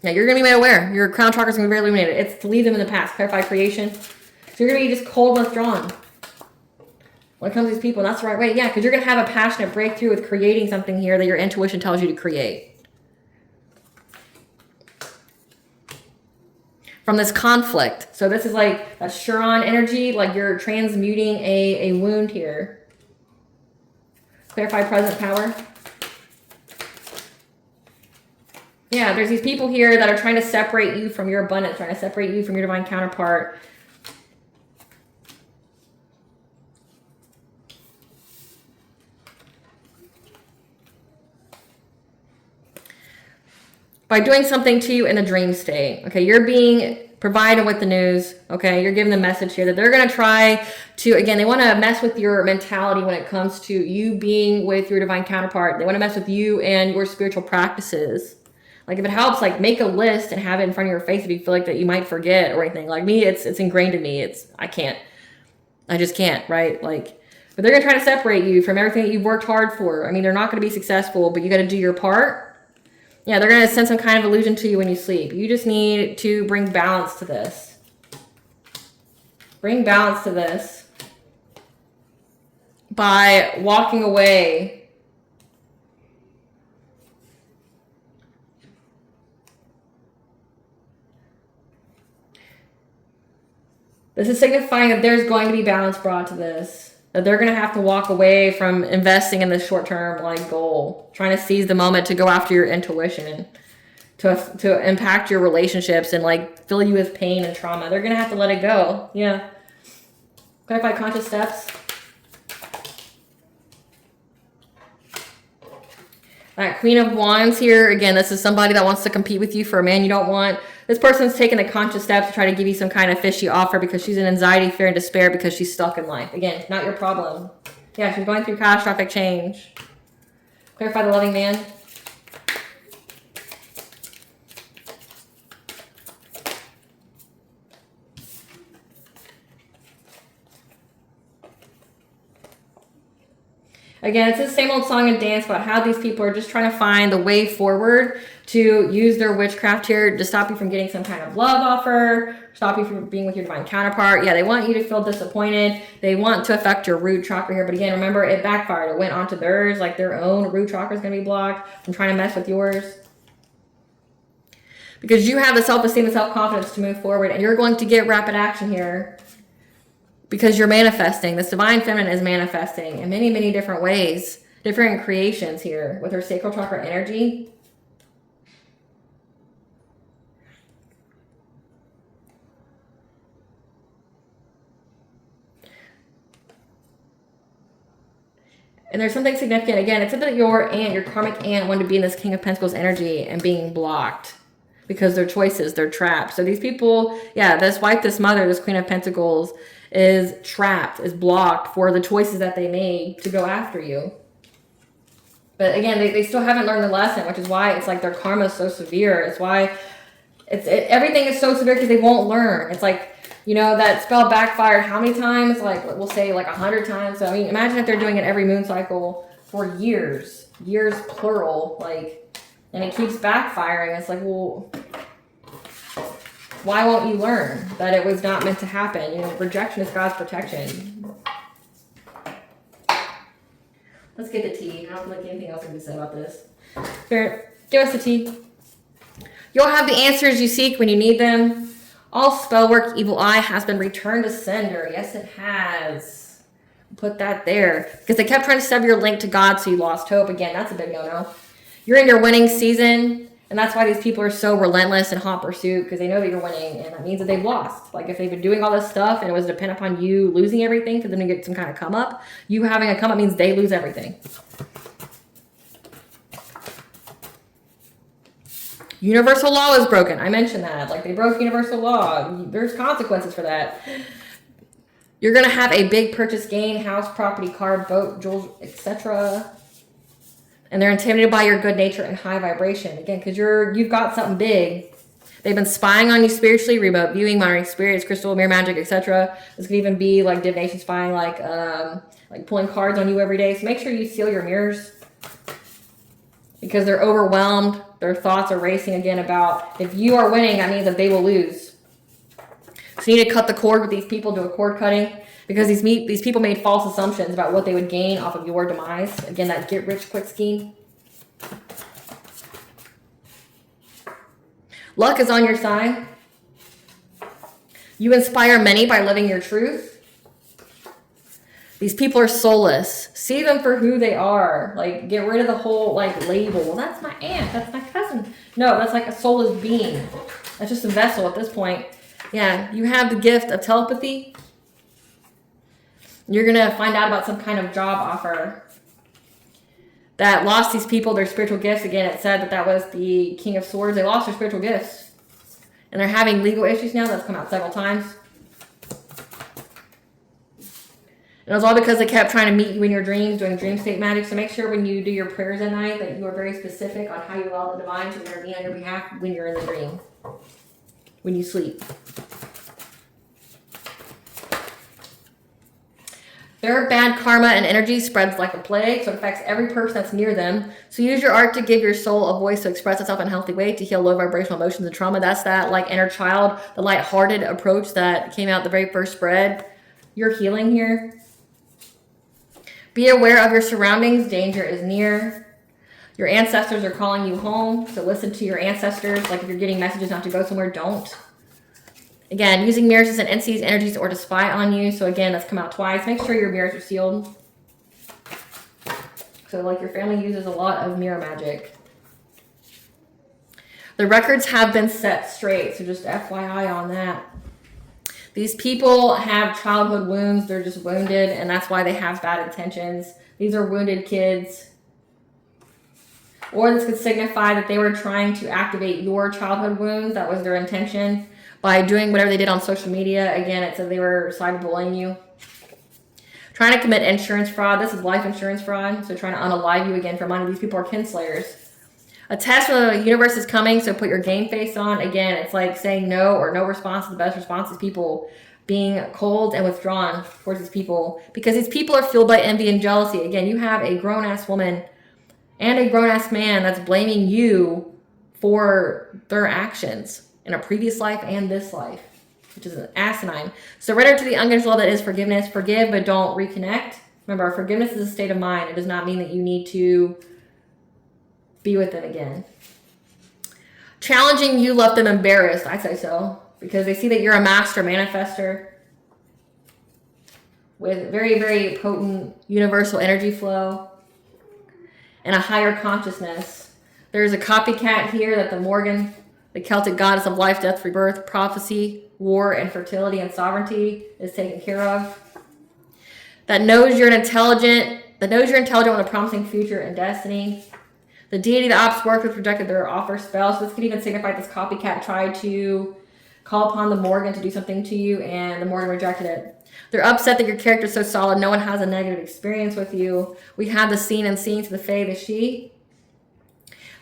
Now, you're going to be made aware. Your crown chakra is going to be very illuminated. It's to leave them in the past. Clarify creation. So you're going to be just cold withdrawn when it comes to these people. And that's the right way. Yeah, because you're going to have a passionate breakthrough with creating something here that your intuition tells you to create. From this conflict. So this is like a Chiron energy, like you're transmuting a wound here. Clarify present power. Yeah, there's these people here that are trying to separate you from your abundance, trying to separate you from your divine counterpart. By doing something to you in a dream state. Okay, you're being Provide them with the news, okay? You're giving the message here that they're going to try to, again, they want to mess with your mentality when it comes to you being with your divine counterpart. They want to mess with you and your spiritual practices. Like, if it helps, like, make a list and have it in front of your face if you feel like that you might forget or anything. Like me, it's ingrained in me. I just can't, right? Like, but they're going to try to separate you from everything that you've worked hard for. I mean, they're not going to be successful, but you got to do your part. Yeah, they're going to send some kind of illusion to you when you sleep. You just need to bring balance to this. Bring balance to this by walking away. This is signifying that there's going to be balance brought to this. That they're going to have to walk away from investing in this short-term like goal, trying to seize the moment to go after your intuition, to impact your relationships and like fill you with pain and trauma. They're going to have to let it go. Yeah. Clarify conscious steps. All right, Queen of Wands here. Again, this is somebody that wants to compete with you for a man you don't want. This person's taking the conscious steps to try to give you some kind of fishy offer because she's in anxiety, fear, and despair because she's stuck in life. Again, not your problem. Yeah, she's going through catastrophic change. Clarify the loving man. Again, it's the same old song and dance about how these people are just trying to find the way forward to use their witchcraft here to stop you from getting some kind of love offer, stop you from being with your divine counterpart. Yeah, they want you to feel disappointed. They want to affect your root chakra here. But again, remember, it backfired. It went onto theirs, like their own root chakra is going to be blocked from trying to mess with yours. Because you have the self-esteem and self-confidence to move forward, and you're going to get rapid action here. Because you're manifesting. This divine feminine is manifesting in many, many different ways. Different creations here with her sacral chakra energy. And there's something significant. Again, it's that your aunt, your karmic aunt, wanted to be in this King of Pentacles energy and being blocked. Because their choices, they're trapped. So these people, yeah, this wife, this mother, this Queen of Pentacles is trapped, is blocked for the choices that they made to go after you. But again, they still haven't learned the lesson, which is why it's like their karma is so severe. It's why everything is so severe because they won't learn. It's like, you know, that spell backfired how many times? Like, we'll say like 100 times. So, I mean, imagine if they're doing it every moon cycle for years plural, like, and it keeps backfiring. It's like, well, why won't you learn that it was not meant to happen? You know, rejection is God's protection. Let's get the tea. I don't feel like anything else can be said about this. Spirit, give us the tea. You'll have the answers you seek when you need them. All spell work, evil eye, has been returned to sender. Yes, it has. Put that there. Because they kept trying to sub your link to God, so you lost hope. Again, that's a big no-no. You're in your winning season. And that's why these people are so relentless and hot pursuit, because they know that you're winning, and that means that they've lost. Like, if they've been doing all this stuff and it was dependent upon you losing everything for them to get some kind of come up, you having a come up means they lose everything. Universal law is broken. I mentioned that. Like, they broke universal law. There's consequences for that. You're going to have a big purchase gain, house, property, car, boat, jewels, etc. And they're intimidated by your good nature and high vibration. Again, because you've got something big. They've been spying on you spiritually, remote viewing, monitoring spirits, crystal, mirror magic, etc. This could even be like divination spying, like pulling cards on you every day. So make sure you seal your mirrors. Because they're overwhelmed. Their thoughts are racing again about, if you are winning, that means that they will lose. So you need to cut the cord with these people, do a cord cutting. Because these people made false assumptions about what they would gain off of your demise. Again, that get-rich-quick scheme. Luck is on your side. You inspire many by living your truth. These people are soulless. See them for who they are. Like, get rid of the whole, like, label. Well, that's my aunt. That's my cousin. No, that's like a soulless being. That's just a vessel at this point. Yeah, you have the gift of telepathy. You're going to find out about some kind of job offer that lost these people their spiritual gifts. Again, it said that was the King of Swords. They lost their spiritual gifts. And they're having legal issues now. That's come out several times. And it was all because they kept trying to meet you in your dreams, doing dream state magic. So make sure when you do your prayers at night that you are very specific on how you allow the divine to intervene on your behalf when you're in the dream, when you sleep. Their bad karma and energy spreads like a plague, so it affects every person that's near them. So use your art to give your soul a voice to express itself in a healthy way, to heal low vibrational emotions and trauma. That's that like inner child, the lighthearted approach that came out the very first spread. You're healing here. Be aware of your surroundings. Danger is near. Your ancestors are calling you home, so listen to your ancestors. Like if you're getting messages not to go somewhere, don't. Again, using mirrors as an entity's energies or to spy on you. So again, that's come out twice. Make sure your mirrors are sealed. So like your family uses a lot of mirror magic. The records have been set straight. So just FYI on that. These people have childhood wounds. They're just wounded, and that's why they have bad intentions. These are wounded kids. Or this could signify that they were trying to activate your childhood wounds. That was their intention. By doing whatever they did on social media. Again, it said they were cyberbullying you. Trying to commit insurance fraud. This is life insurance fraud. So trying to unalive you again for money. These people are kinslayers. A test from the universe is coming, so put your game face on. Again, it's like saying no or no response is the best response. Is people being cold and withdrawn towards these people. Because these people are fueled by envy and jealousy. Again, you have a grown-ass woman and a grown-ass man that's blaming you for their actions in a previous life and this life, which is an asinine. Surrender to the unconditional love that is forgiveness. Forgive, but don't reconnect. Remember, forgiveness is a state of mind. It does not mean that you need to be with them again. Challenging you left them embarrassed. I say so. Because they see that you're a master manifester with very, very potent universal energy flow and a higher consciousness. There's a copycat here that the Morgan, the Celtic goddess of life, death, rebirth, prophecy, war, and fertility and sovereignty, is taken care of. That knows you're intelligent with a promising future and destiny. The deity the ops worked with rejected their offer spell. So this could even signify this copycat tried to call upon the Morgan to do something to you, and the Morgan rejected it. They're upset that your character is so solid. No one has a negative experience with you. We have the seen and seen to the fae, the she,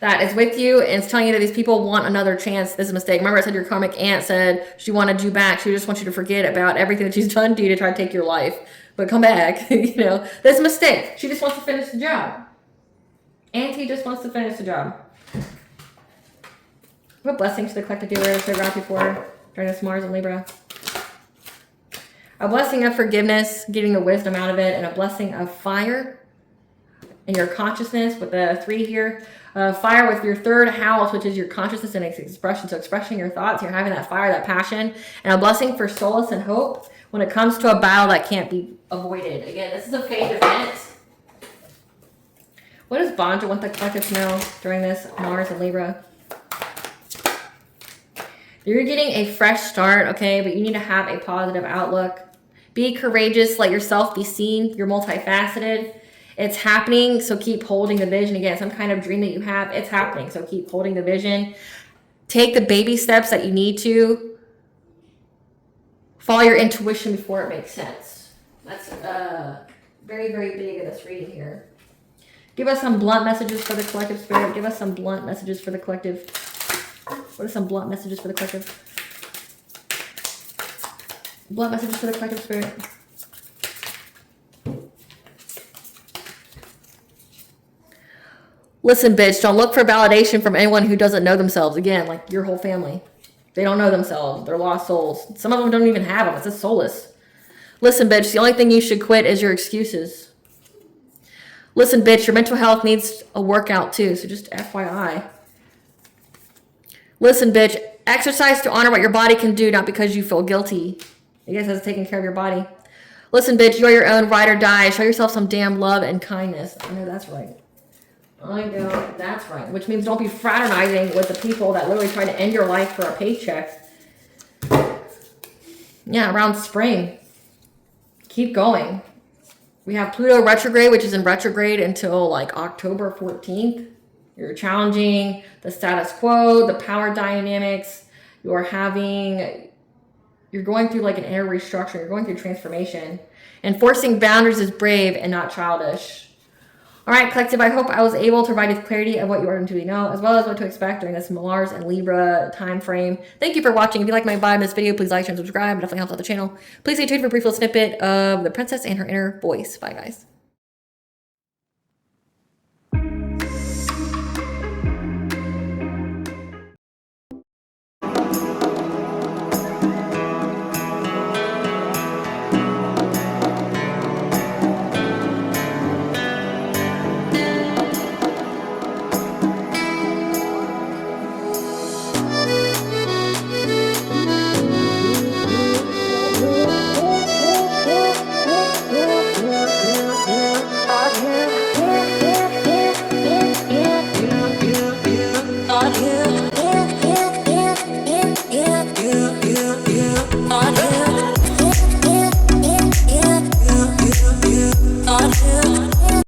that is with you, and it's telling you that these people want another chance. This is a mistake. Remember I said your karmic aunt said she wanted you back. She just wants you to forget about everything that she's done to you to try to take your life. But come back. You know, that's a mistake. She just wants to finish the job. Auntie just wants to finish the job. What blessings to the collective viewers they're grateful for during this Mars and Libra. A blessing of forgiveness, getting the wisdom out of it, and a blessing of fire in your consciousness with the 3 here. Fire with your third house, which is your consciousness and its expression. So expressing your thoughts, you're having that fire, that passion, and a blessing for solace and hope when it comes to a battle that can't be avoided. Again, this is a faith event. What does Banja want the collective to know during this Mars and Libra? You're getting a fresh start, okay, but you need to have a positive outlook. Be courageous, let yourself be seen. You're multifaceted. It's happening, so keep holding the vision. Again, some kind of dream that you have, it's happening, so keep holding the vision. Take the baby steps that you need to. Follow your intuition before it makes sense. That's very, very big in this reading here. Give us some blunt messages for the collective spirit. Give us some blunt messages for the collective. What are some blunt messages for the collective? Blunt messages for the collective spirit. Listen, bitch, don't look for validation from anyone who doesn't know themselves. Again, like your whole family. They don't know themselves. They're lost souls. Some of them don't even have them. It's just soulless. Listen, bitch, the only thing you should quit is your excuses. Listen, bitch, your mental health needs a workout too, so just FYI. Listen, bitch, exercise to honor what your body can do, not because you feel guilty. You guys have taken care of your body. Listen, bitch, you're your own ride or die. Show yourself some damn love and kindness. I know that's right. I know that's right. Which means don't be fraternizing with the people that literally try to end your life for a paycheck. Yeah, around spring. Keep going. We have Pluto retrograde, which is in retrograde until like October 14th. You're challenging the status quo, the power dynamics. You're going through like an inner restructuring. You're going through transformation. Enforcing boundaries is brave and not childish. All right, collective, I hope I was able to provide you clarity of what you are to know, as well as what to expect during this Mars and Libra time frame. Thank you for watching. If you like my vibe in this video, please like, share, and subscribe. It definitely helps out the channel. Please stay tuned for a brief little snippet of the princess and her inner voice. Bye, guys.